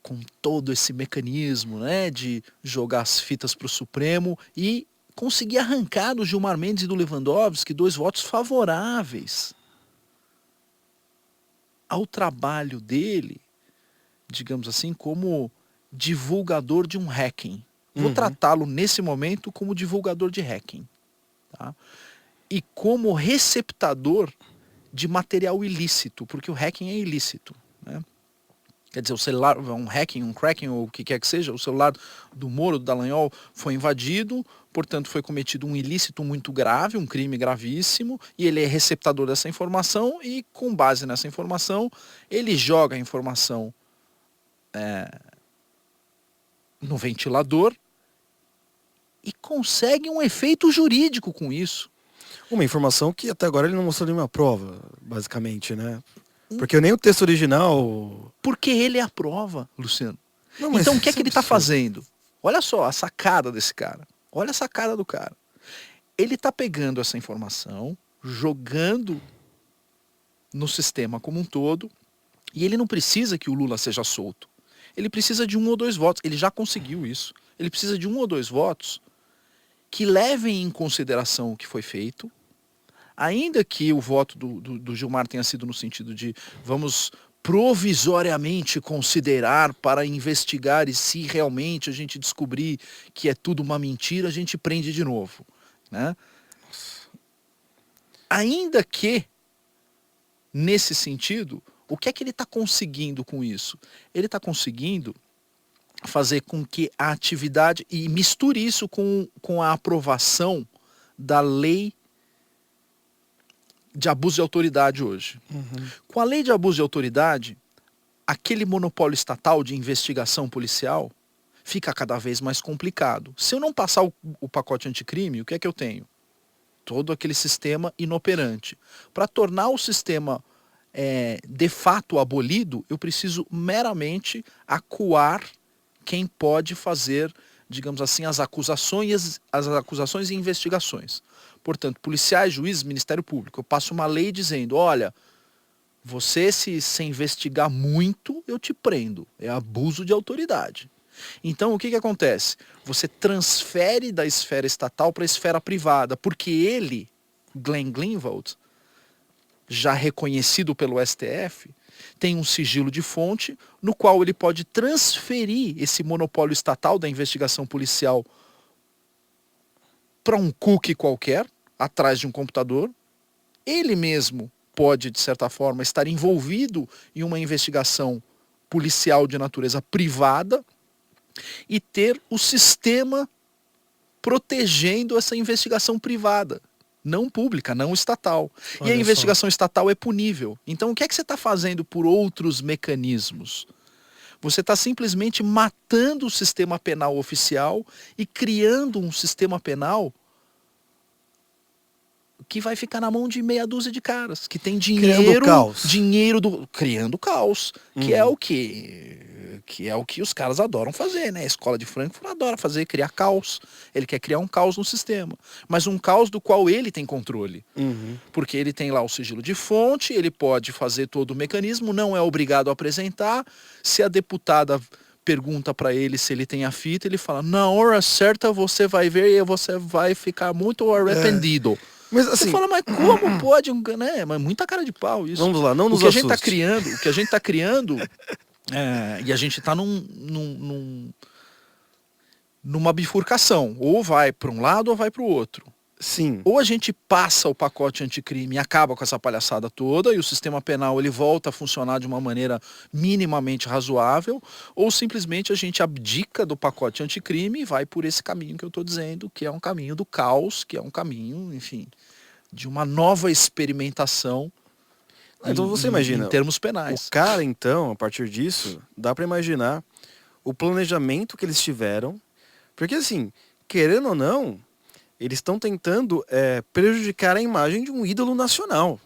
com todo esse mecanismo, né, de jogar as fitas para o Supremo e conseguir arrancar do Gilmar Mendes e do Lewandowski 2 votos favoráveis ao trabalho dele, digamos assim, como divulgador de um hacking. Vou tratá-lo nesse momento como divulgador de hacking, tá? E como receptador de material ilícito, porque o hacking é ilícito, né? Quer dizer, o celular, um hacking, um cracking, ou o que quer que seja, o celular do Moro, do Dallagnol, foi invadido, portanto foi cometido um ilícito muito grave, um crime gravíssimo, e ele é receptador dessa informação, e com base nessa informação, ele joga a informação no ventilador e consegue um efeito jurídico com isso. Uma informação que até agora ele não mostrou nenhuma prova, basicamente, né? Porque nem o texto original... Porque ele é a prova, Luciano. Não, então o que é que ele está fazendo? Olha só a sacada desse cara. Olha a sacada do cara. Ele está pegando essa informação, jogando no sistema como um todo, e ele não precisa que o Lula seja solto. ele precisa de 1 ou 2 votos. Ele já conseguiu isso. Ele precisa de 1 ou 2 votos que levem em consideração o que foi feito, ainda que o voto do Gilmar tenha sido no sentido de vamos provisoriamente considerar para investigar, e se realmente a gente descobrir que é tudo uma mentira, a gente prende de novo, né? Ainda que, nesse sentido, o que é que ele está conseguindo com isso? Ele está conseguindo fazer com que a atividade, e misture isso com a aprovação da lei de abuso de autoridade hoje. Com a lei de abuso de autoridade, aquele monopólio estatal de investigação policial fica cada vez mais complicado. Se eu não passar o pacote anticrime, o que é que eu tenho? Todo aquele sistema inoperante. Para tornar o sistema de fato abolido, eu preciso meramente acuar quem pode fazer, digamos assim, as acusações e investigações. Portanto, policiais, juízes, Ministério Público, eu passo uma lei dizendo, olha, você se investigar muito, eu te prendo. É abuso de autoridade. Então, o que acontece? Você transfere da esfera estatal para a esfera privada, porque ele, Glenn Greenwald, já reconhecido pelo STF, tem um sigilo de fonte no qual ele pode transferir esse monopólio estatal da investigação policial para um cookie qualquer, atrás de um computador. Ele mesmo pode, de certa forma, estar envolvido em uma investigação policial de natureza privada e ter o sistema protegendo essa investigação privada, não pública, não estatal. Olha e a investigação só. estatal é punível. Então, o que é que você está fazendo por outros mecanismos? Você está simplesmente matando o sistema penal oficial e criando um sistema penal que vai ficar na mão de meia dúzia de caras, que tem dinheiro, Criando caos. criando caos, que é o que os caras adoram fazer, né? A escola de Frankfurt adora fazer, criar caos. Ele quer criar um caos no sistema, mas um caos do qual ele tem controle. Porque ele tem lá o sigilo de fonte, ele pode fazer todo o mecanismo, não é obrigado a apresentar. Se a deputada pergunta para ele se ele tem a fita, ele fala, na hora certa você vai ver e você vai ficar muito arrependido. Mas assim, Você fala, mas como pode, né? Mas muita cara de pau isso. vamos lá, não nos o que a gente tá assuste. criando, o que a gente tá criando, e a gente tá numa bifurcação, ou vai para um lado ou vai para o outro. Sim. Ou a gente passa o pacote anticrime e acaba com essa palhaçada toda e o sistema penal ele volta a funcionar de uma maneira minimamente razoável, ou simplesmente a gente abdica do pacote anticrime e vai por esse caminho que eu estou dizendo, que é um caminho do caos, que é um caminho, enfim, de uma nova experimentação. Então você imagina, em termos penais. o cara então, a partir disso, dá para imaginar o planejamento que eles tiveram, porque assim, querendo ou não, eles estão tentando prejudicar a imagem de um ídolo nacional.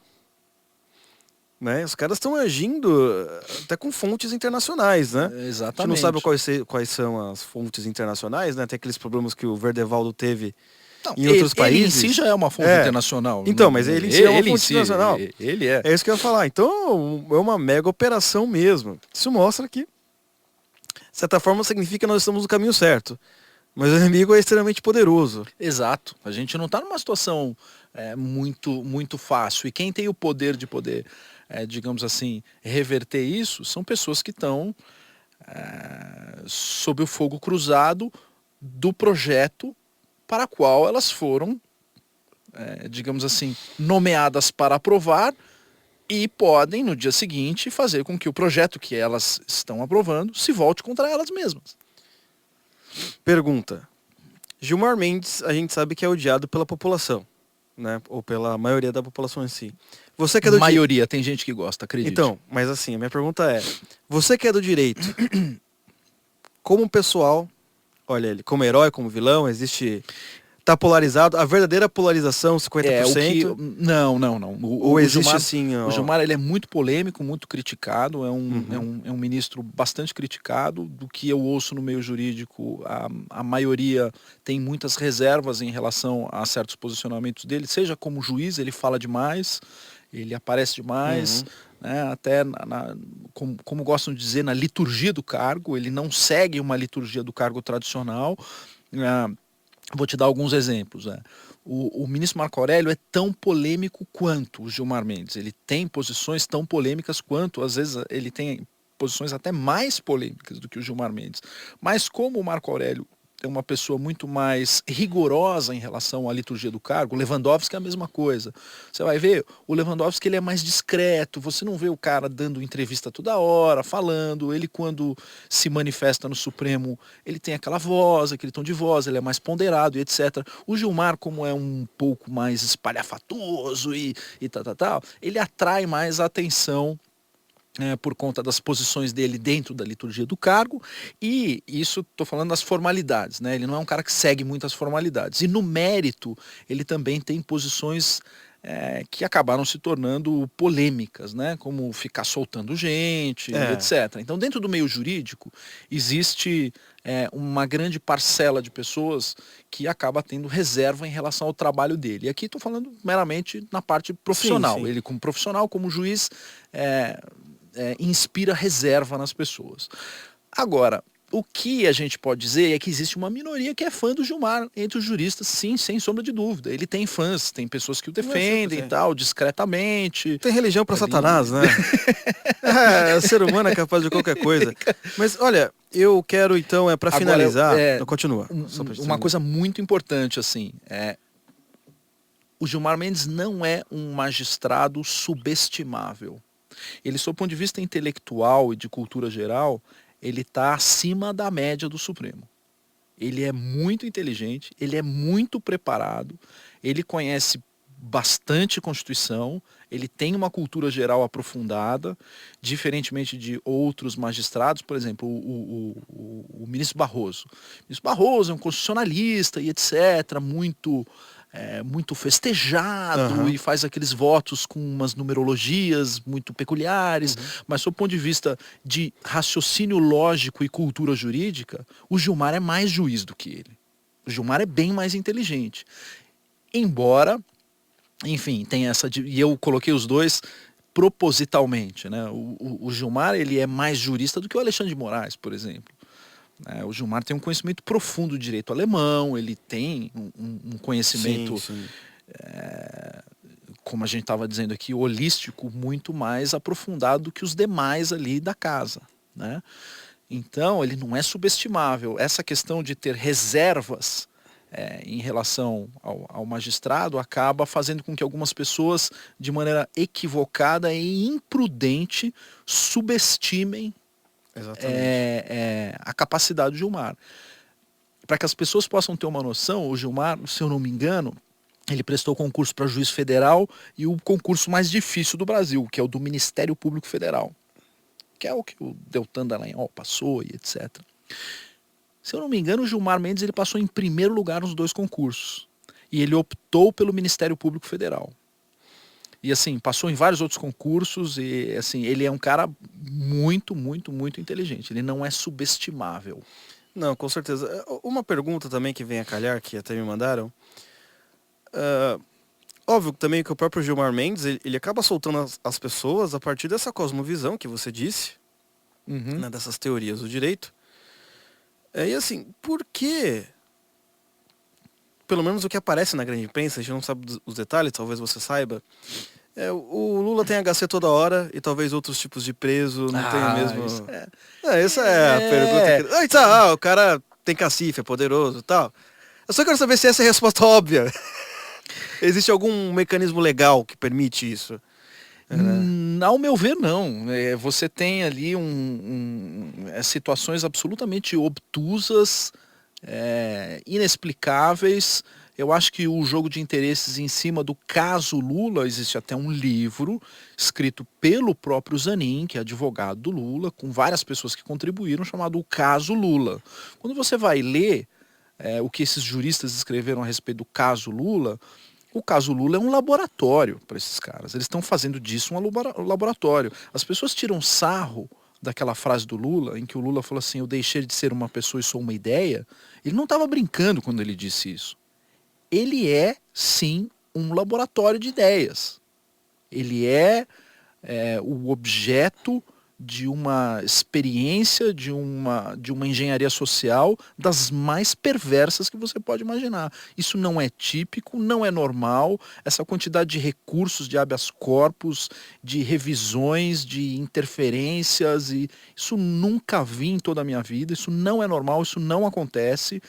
Né? Os caras estão agindo até com fontes internacionais, né? Exatamente. A gente não sabe quais são as fontes internacionais, né? Tem aqueles problemas que o Verdevaldo teve em outros países. Ele em si já é uma fonte internacional. Então, mas ele em si é uma fonte internacional. Ele é. É isso que eu ia falar. Então, é uma mega operação mesmo. Isso mostra que, de certa forma, significa que nós estamos no caminho certo. Mas o inimigo é extremamente poderoso. Exato. A gente não está numa situação muito fácil. E quem tem o poder de digamos assim, reverter isso, são pessoas que estão sob o fogo cruzado do projeto para o qual elas foram, digamos assim, nomeadas para aprovar e podem, no dia seguinte, fazer com que o projeto que elas estão aprovando se volte contra elas mesmas. Pergunta. Gilmar Mendes, a gente sabe que é odiado pela população, né? Ou pela maioria da população em si. Você que é do maioria, tem gente que gosta, acredite. Então, mas assim, a minha pergunta é, você que é do direito, como pessoal, olha ele, como herói, como vilão, tá polarizado, a verdadeira polarização, 50%? Não. Ou existe Gilmar, assim... O Gilmar ele é muito polêmico, muito criticado, é um ministro bastante criticado. Do que eu ouço no meio jurídico, a maioria tem muitas reservas em relação a certos posicionamentos dele, seja como juiz, ele fala demais, ele aparece demais, né, até como gostam de dizer, na liturgia do cargo. Ele não segue uma liturgia do cargo tradicional. Vou te dar alguns exemplos. Né? O ministro Marco Aurélio é tão polêmico quanto o Gilmar Mendes. Ele tem posições tão polêmicas quanto, às vezes ele tem posições até mais polêmicas do que o Gilmar Mendes. Mas como o Marco Aurélio é uma pessoa muito mais rigorosa em relação à liturgia do cargo, o Lewandowski é a mesma coisa. Você vai ver, o Lewandowski ele é mais discreto, você não vê o cara dando entrevista toda hora, falando, ele quando se manifesta no Supremo, ele tem aquela voz, aquele tom de voz, ele é mais ponderado e etc. O Gilmar, como é um pouco mais espalhafatoso e tal, ele atrai mais a atenção por conta das posições dele dentro da liturgia do cargo, e isso estou falando das formalidades, né? Ele não é um cara que segue muitas formalidades. E no mérito, ele também tem posições que acabaram se tornando polêmicas, né? Como ficar soltando gente, etc. Então, dentro do meio jurídico, existe uma grande parcela de pessoas que acaba tendo reserva em relação ao trabalho dele. E aqui estou falando meramente na parte profissional. Sim, sim. Ele, como profissional, como juiz, inspira reserva nas pessoas. Agora, o que a gente pode dizer é que existe uma minoria que é fã do Gilmar entre os juristas, sim, sem sombra de dúvida. Ele tem fãs, tem pessoas que o defendem e tal, discretamente. Tem religião para Satanás, né? O ser humano é capaz de qualquer coisa. Mas, olha, eu quero então, para finalizar... continua. Uma coisa muito importante, assim, o Gilmar Mendes não é um magistrado subestimável. Ele, sob o ponto de vista intelectual e de cultura geral, ele está acima da média do Supremo. Ele é muito inteligente, ele é muito preparado, ele conhece bastante Constituição, ele tem uma cultura geral aprofundada, diferentemente de outros magistrados, por exemplo, o ministro Barroso. O ministro Barroso é um constitucionalista e etc., muito festejado e faz aqueles votos com umas numerologias muito peculiares, mas sob o ponto de vista de raciocínio lógico e cultura jurídica, o Gilmar é mais juiz do que ele. O Gilmar é bem mais inteligente. Embora, enfim, tem essa... E eu coloquei os dois propositalmente, né? O Gilmar, ele é mais jurista do que o Alexandre de Moraes, por exemplo. O Gilmar tem um conhecimento profundo do direito alemão, ele tem um conhecimento, como a gente estava dizendo aqui, holístico, muito mais aprofundado do que os demais ali da casa. Né? Então, ele não é subestimável. Essa questão de ter reservas em relação ao magistrado acaba fazendo com que algumas pessoas, de maneira equivocada e imprudente, subestimem a capacidade do Gilmar. Para que as pessoas possam ter uma noção, o Gilmar, se eu não me engano, ele prestou concurso para juiz federal e o concurso mais difícil do Brasil, que é o do Ministério Público Federal, que é o que o Deltan Dallagnol passou e etc. Se eu não me engano, o Gilmar Mendes ele passou em primeiro lugar nos dois concursos e ele optou pelo Ministério Público Federal. E assim, passou em vários outros concursos e assim, ele é um cara muito, muito, muito inteligente. Ele não é subestimável. Não, com certeza. Uma pergunta também que vem a calhar, que até me mandaram. Óbvio também que o próprio Gilmar Mendes, ele acaba soltando as pessoas a partir dessa cosmovisão que você disse, né, dessas teorias do direito. E assim, por que... Pelo menos o que aparece na grande imprensa, a gente não sabe os detalhes, talvez você saiba. O Lula tem HC toda hora e talvez outros tipos de preso não tenham mesmo... Essa é a pergunta. O cara tem cacife, é poderoso e tal. Eu só quero saber se essa é a resposta óbvia. Existe algum mecanismo legal que permite isso? Ao meu ver, não. Você tem ali situações absolutamente obtusas, inexplicáveis. Eu acho que o jogo de interesses em cima do caso Lula, existe até um livro escrito pelo próprio Zanin, que é advogado do Lula, com várias pessoas que contribuíram, chamado O Caso Lula. Quando você vai ler o que esses juristas escreveram a respeito do caso Lula, o caso Lula é um laboratório para esses caras. Eles estão fazendo disso um laboratório. As pessoas tiram sarro daquela frase do Lula, em que o Lula falou assim, eu deixei de ser uma pessoa e sou uma ideia. Ele não estava brincando quando ele disse isso. Ele é, sim, um laboratório de ideias. Ele é o objeto de uma experiência, de uma engenharia social das mais perversas que você pode imaginar. Isso não é típico, não é normal. Essa quantidade de recursos, de habeas corpus, de revisões, de interferências, e isso nunca vi em toda a minha vida. Isso não é normal, isso não acontece.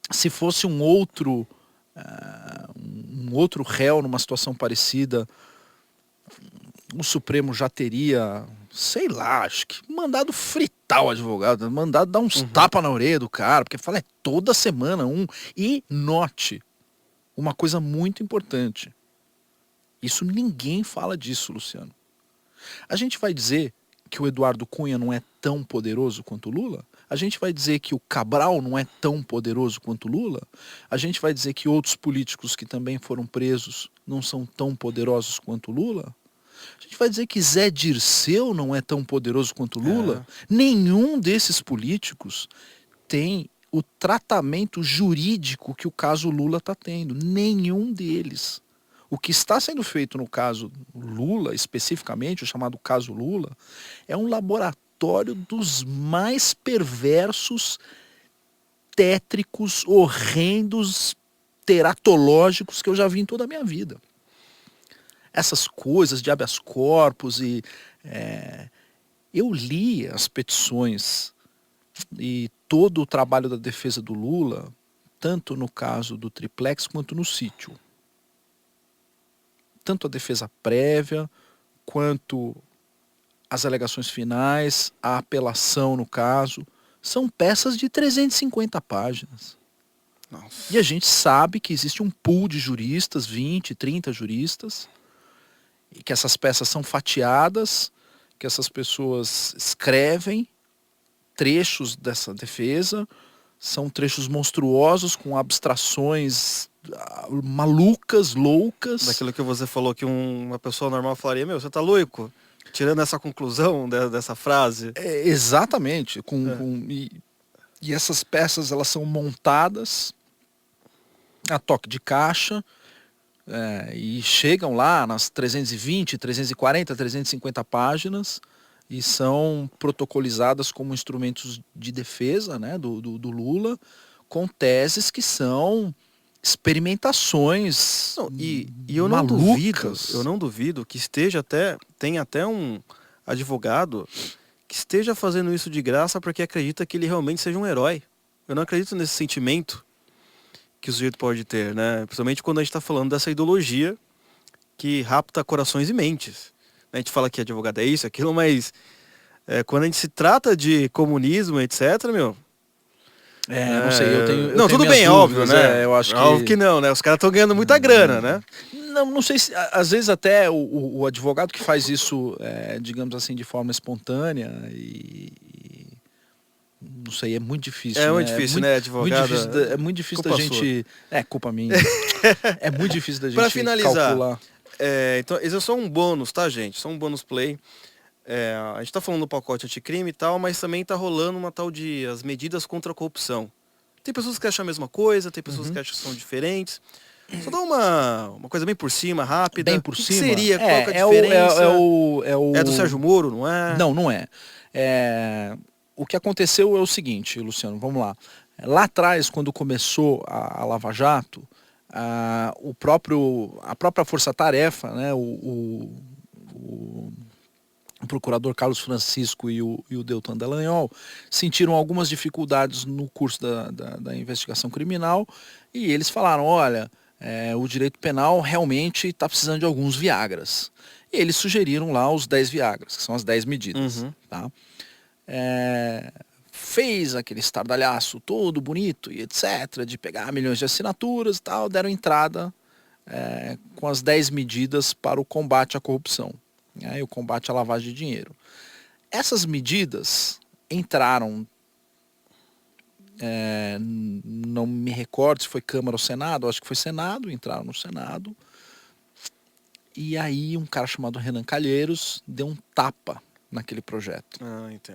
Se fosse um outro réu numa situação parecida, o Supremo já teria, sei lá, acho que mandado fritar o advogado, mandado dar uns tapas na orelha do cara, porque fala, toda semana um. E note, uma coisa muito importante. Isso ninguém fala disso, Luciano. A gente vai dizer que o Eduardo Cunha não é tão poderoso quanto o Lula? A gente vai dizer que o Cabral não é tão poderoso quanto o Lula? A gente vai dizer que outros políticos que também foram presos não são tão poderosos quanto o Lula? A gente vai dizer que Zé Dirceu não é tão poderoso quanto o Lula? Nenhum desses políticos tem o tratamento jurídico que o caso Lula está tendo. Nenhum deles. O que está sendo feito no caso Lula, especificamente, o chamado caso Lula, é um laboratório dos mais perversos, tétricos, horrendos, teratológicos que eu já vi em toda a minha vida. Essas coisas de habeas corpus eu li as petições e todo o trabalho da defesa do Lula, tanto no caso do triplex quanto no sítio. Tanto a defesa prévia, quanto as alegações finais, a apelação no caso, são peças de 350 páginas. Nossa. E a gente sabe que existe um pool de juristas, 20, 30 juristas, e que essas peças são fatiadas, que essas pessoas escrevem trechos dessa defesa, são trechos monstruosos, com abstrações malucas, loucas. Daquilo que você falou que uma pessoa normal falaria, você tá louco? Tirando essa conclusão dessa frase. Exatamente. E essas peças, elas são montadas a toque de caixa, e chegam lá nas 320, 340, 350 páginas e são protocolizadas como instrumentos de defesa, né, do Lula, com teses que são experimentações e eu não duvido que tenha até um advogado que esteja fazendo isso de graça porque acredita que ele realmente seja um herói. Eu não acredito nesse sentimento que o sujeito pode ter, né? Principalmente quando a gente está falando dessa ideologia que rapta corações e mentes. A gente fala que advogado é isso, aquilo, mas quando a gente se trata de comunismo, etc, não sei, eu tenho não, tudo bem, dúvidas, óbvio, né? Eu acho óbvio que não, né? Os caras estão ganhando muita grana, né? Não sei se, às vezes até o advogado que faz isso, digamos assim, de forma espontânea não sei, é muito difícil. É muito difícil, né, advogado? É muito difícil da gente... culpa minha. É muito difícil da gente pra finalizar, calcular. Então, esse é só um bônus, tá, gente? Só um bônus play. A gente tá falando do pacote anticrime e tal, mas também tá rolando uma tal de as medidas contra a corrupção. Tem pessoas que acham a mesma coisa, tem pessoas que acham que são diferentes. Só dá uma coisa bem por cima, rápida. Bem por cima? O que seria? Qual que é a diferença? É do Sérgio Moro, não é? Não é. O que aconteceu é o seguinte, Luciano, vamos lá. Lá atrás, quando começou a Lava Jato, a própria Força-Tarefa, né, o procurador Carlos Francisco e o Deltan Dallagnol sentiram algumas dificuldades no curso da investigação criminal e eles falaram, olha, o direito penal realmente está precisando de alguns Viagras. E eles sugeriram lá os 10 Viagras, que são as 10 medidas. Tá? Fez aquele estardalhaço todo bonito e etc, de pegar milhões de assinaturas e tal, deram entrada com as 10 medidas para o combate à corrupção, e o combate à lavagem de dinheiro. Essas medidas entraram, não me recordo se foi Câmara ou Senado, acho que foi Senado, entraram no Senado, e aí um cara chamado Renan Calheiros deu um tapa naquele projeto.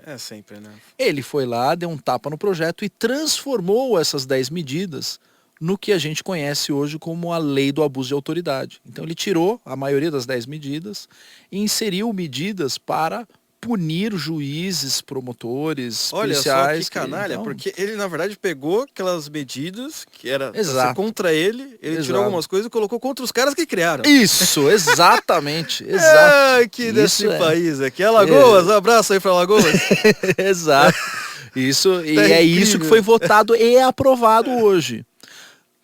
É sempre, né? Ele foi lá, deu um tapa no projeto e transformou essas 10 medidas no que a gente conhece hoje como a lei do abuso de autoridade. Então ele tirou a maioria das 10 medidas e inseriu medidas para punir juízes, promotores, Olha policiais. só que canalha, então, porque ele na verdade pegou aquelas medidas que era pra ser Exato. contra ele, ele tirou Exato. algumas coisas e colocou contra os caras que criaram. Isso, exatamente, exato. Ai, que desse Isso é. país aqui. Alagoas, abraço aí pra Alagoas. Exato. Isso, e Tá é isso incrível. que foi votado e aprovado hoje.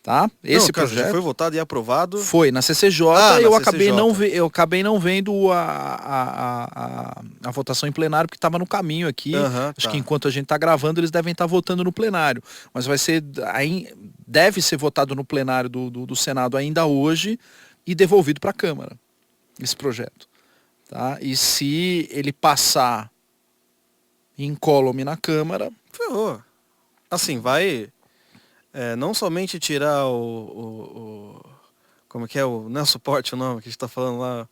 Tá? Esse Não, cara, já projeto foi votado e aprovado. foi na CCJ. Ah, eu na acabei CCJ. eu acabei não vendo a votação em plenário porque estava no caminho aqui. Aham, Acho tá. que enquanto a gente está gravando eles devem estar votando no plenário, mas vai ser deve ser votado no plenário do Senado ainda hoje e devolvido para a Câmara esse projeto, tá? E se ele passar incólume na Câmara, Ferrou. Assim, vai não somente tirar como que é não é suporte o nome que a gente tá falando lá,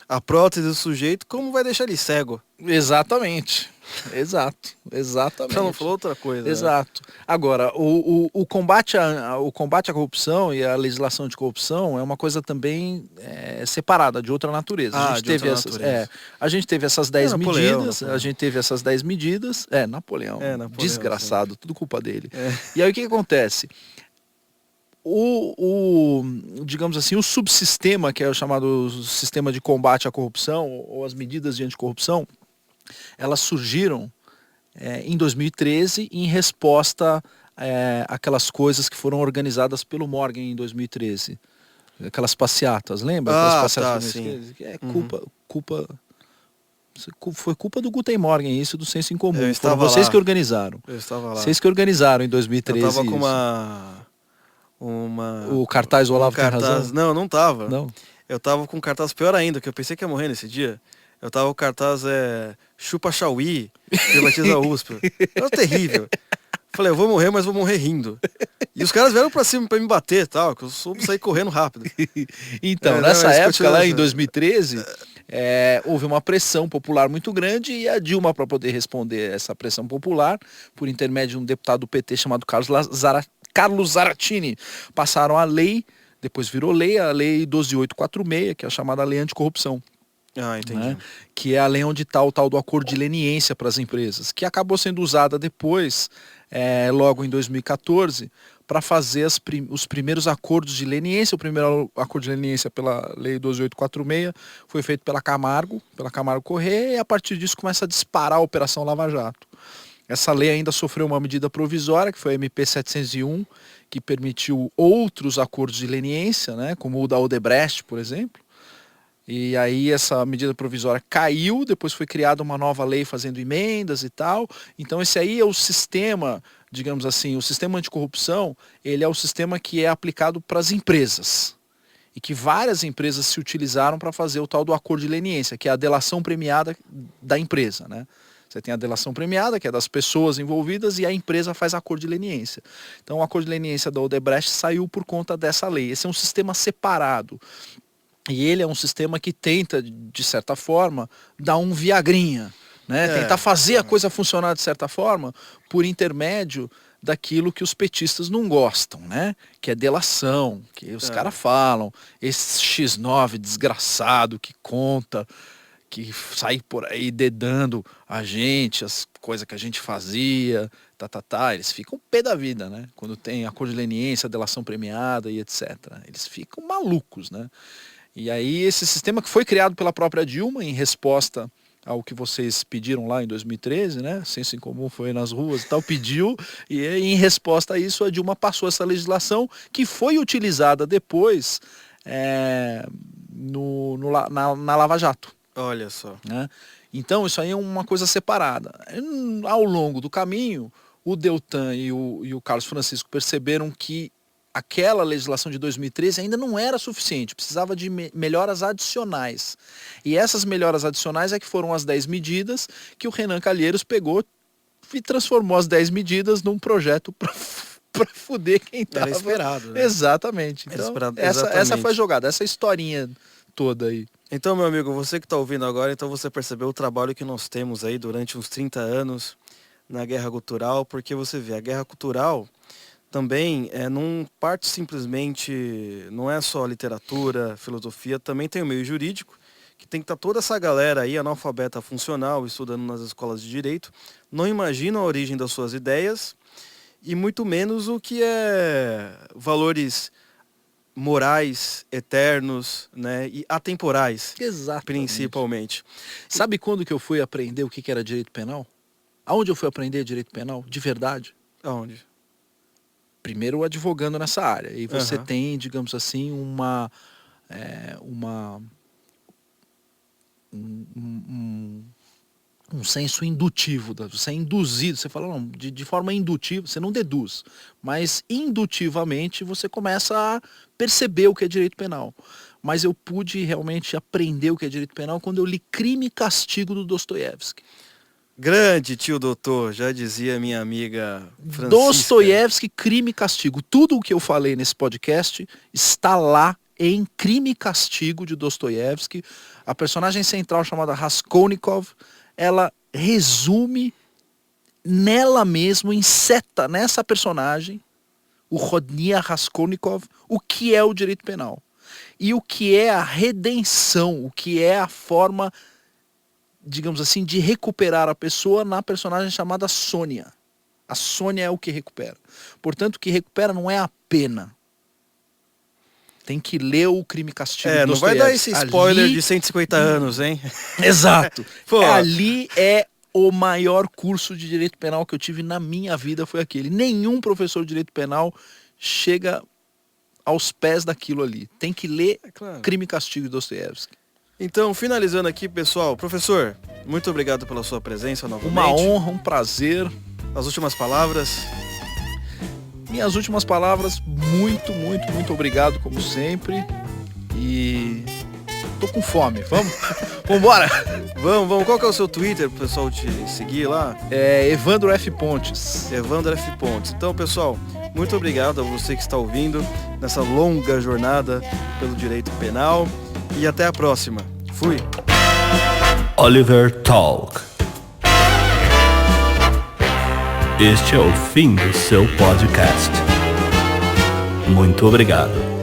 a prótese do sujeito, como vai deixar ele cego. exatamente. Exatamente. Já não falou outra coisa. né? Exato. Agora, o combate à corrupção e a legislação de corrupção é uma coisa também separada, de outra natureza. Ah, a gente de teve outra natureza. a gente teve essas 10 Napoleão, medidas, Napoleão. a gente teve essas 10 medidas. Napoleão. Napoleão, Desgraçado, tudo culpa dele. É. E aí o que acontece? Digamos assim, o subsistema, que é o chamado sistema de combate à corrupção, ou as medidas de anticorrupção, elas surgiram em 2013 em resposta àquelas coisas que foram organizadas pelo Morgan em 2013. Aquelas passeatas, lembra? Aquelas Ah, passeatas tá, do sim. mês 13? Foi culpa do Guten Morgen, isso do senso em comum. Eu Foram estava vocês lá. que organizaram. Eu estava lá. Vocês que organizaram em Eu 2013 tava com isso. o cartaz, o Olavo tem cartaz. razão? Não tava. Não. Eu tava com um cartaz pior ainda, que eu pensei que ia morrer nesse dia. Eu tava com o cartaz Chupa Chauí, privatiza a USP. Era terrível. Falei, eu vou morrer, mas vou morrer rindo. E os caras vieram pra cima pra me bater e tal, que eu soube sair correndo rápido. Então, Não, nessa mas época, continua lá essa- em 2013, houve uma pressão popular muito grande e a Dilma, para poder responder essa pressão popular, por intermédio de um deputado do PT chamado Carlos Zaratini, passaram a lei, depois virou lei, a Lei 12846, que é a chamada Lei Anticorrupção. Ah, entendi. Né? Que é a lei onde está o tal do acordo de leniência para as empresas, que acabou sendo usada depois, logo em 2014, para fazer os primeiros acordos de leniência. O primeiro acordo de leniência pela Lei 12846 foi feito pela Camargo Corrêa, e a partir disso começa a disparar a Operação Lava Jato. Essa lei ainda sofreu uma medida provisória, que foi a MP 701, que permitiu outros acordos de leniência, né, como o da Odebrecht, por exemplo. E aí essa medida provisória caiu, depois foi criada uma nova lei fazendo emendas e tal. Então esse aí é o sistema, digamos assim, o sistema anticorrupção, ele é o sistema que é aplicado para as empresas. E que várias empresas se utilizaram para fazer o tal do acordo de leniência, que é a delação premiada da empresa, né? Você tem a delação premiada, que é das pessoas envolvidas, e a empresa faz acordo de leniência. Então o acordo de leniência da Odebrecht saiu por conta dessa lei. Esse é um sistema separado. E ele é um sistema que tenta, de certa forma, dar um viagrinha, né? Tentar fazer a coisa funcionar de certa forma por intermédio daquilo que os petistas não gostam, né? Que é delação, que os caras falam, esse X9 desgraçado que conta, que sai por aí dedando a gente, as coisas que a gente fazia, eles ficam pé da vida, né? Quando tem acordo de leniência, delação premiada e etc. Eles ficam malucos, né? E aí esse sistema que foi criado pela própria Dilma em resposta ao que vocês pediram lá em 2013, né? Senso em comum foi nas ruas e tal, pediu, e em resposta a isso a Dilma passou essa legislação que foi utilizada depois na Lava Jato. Olha só. Né? Então isso aí é uma coisa separada. Ao longo do caminho, o Deltan e o Carlos Francisco perceberam que aquela legislação de 2013 ainda não era suficiente, precisava de melhoras adicionais. E essas melhoras adicionais é que foram as 10 medidas que o Renan Calheiros pegou e transformou as 10 medidas num projeto para fuder quem estava. Era esperado, né? Exatamente. Então, essa foi a jogada, essa historinha toda aí. Então, meu amigo, você que está ouvindo agora, então você percebeu o trabalho que nós temos aí durante uns 30 anos na guerra cultural, porque você vê, a guerra cultural também não parte simplesmente, não é só literatura, filosofia, também tem o meio jurídico, que tem que estar toda essa galera aí, analfabeta funcional, estudando nas escolas de direito, não imagina a origem das suas ideias e muito menos o que é valores morais, eternos, né, e atemporais, Exatamente. principalmente. Sabe quando que eu fui aprender o que era direito penal? Aonde eu fui aprender direito penal? De verdade? Aonde? Primeiro advogando nessa área. E você Aham. tem, digamos assim, um senso indutivo. Você é induzido, você fala, não, de forma indutiva, você não deduz. Mas indutivamente você começa a perceber o que é direito penal. Mas eu pude realmente aprender o que é direito penal quando eu li Crime e Castigo do Dostoiévski. Grande tio doutor, já dizia minha amiga Francisca. Dostoiévski, Crime e Castigo. Tudo o que eu falei nesse podcast está lá em Crime e Castigo de Dostoiévski. A personagem central chamada Raskolnikov, ela resume nela mesma, inseta nessa personagem, o Rodnia Raskolnikov, o que é o direito penal. E o que é a redenção, o que é a forma, digamos assim, de recuperar a pessoa na personagem chamada Sônia. A Sônia é o que recupera. Portanto, o que recupera não é a pena. Tem que ler o Crime e Castigo. Não vai dar esse spoiler de 150 anos, hein? Exato. Pô. Ali é o maior curso de direito penal que eu tive na minha vida, foi aquele. Nenhum professor de direito penal chega aos pés daquilo ali. Tem que ler Claro. Crime e Castigo de Dostoiévski. Então, finalizando aqui, pessoal, professor, muito obrigado pela sua presença novamente. Uma honra, um prazer. As últimas palavras. Minhas últimas palavras, muito, muito, muito obrigado, como sempre. E tô com fome. Vamos? Vambora! Vamos. Qual que é o seu Twitter pro pessoal te seguir lá? É Evandro F. Pontes. Evandro F. Pontes. Então, pessoal, muito obrigado a você que está ouvindo nessa longa jornada pelo direito penal. E até a próxima. Fui. Oliver Talk. Este é o fim do seu podcast. Muito obrigado.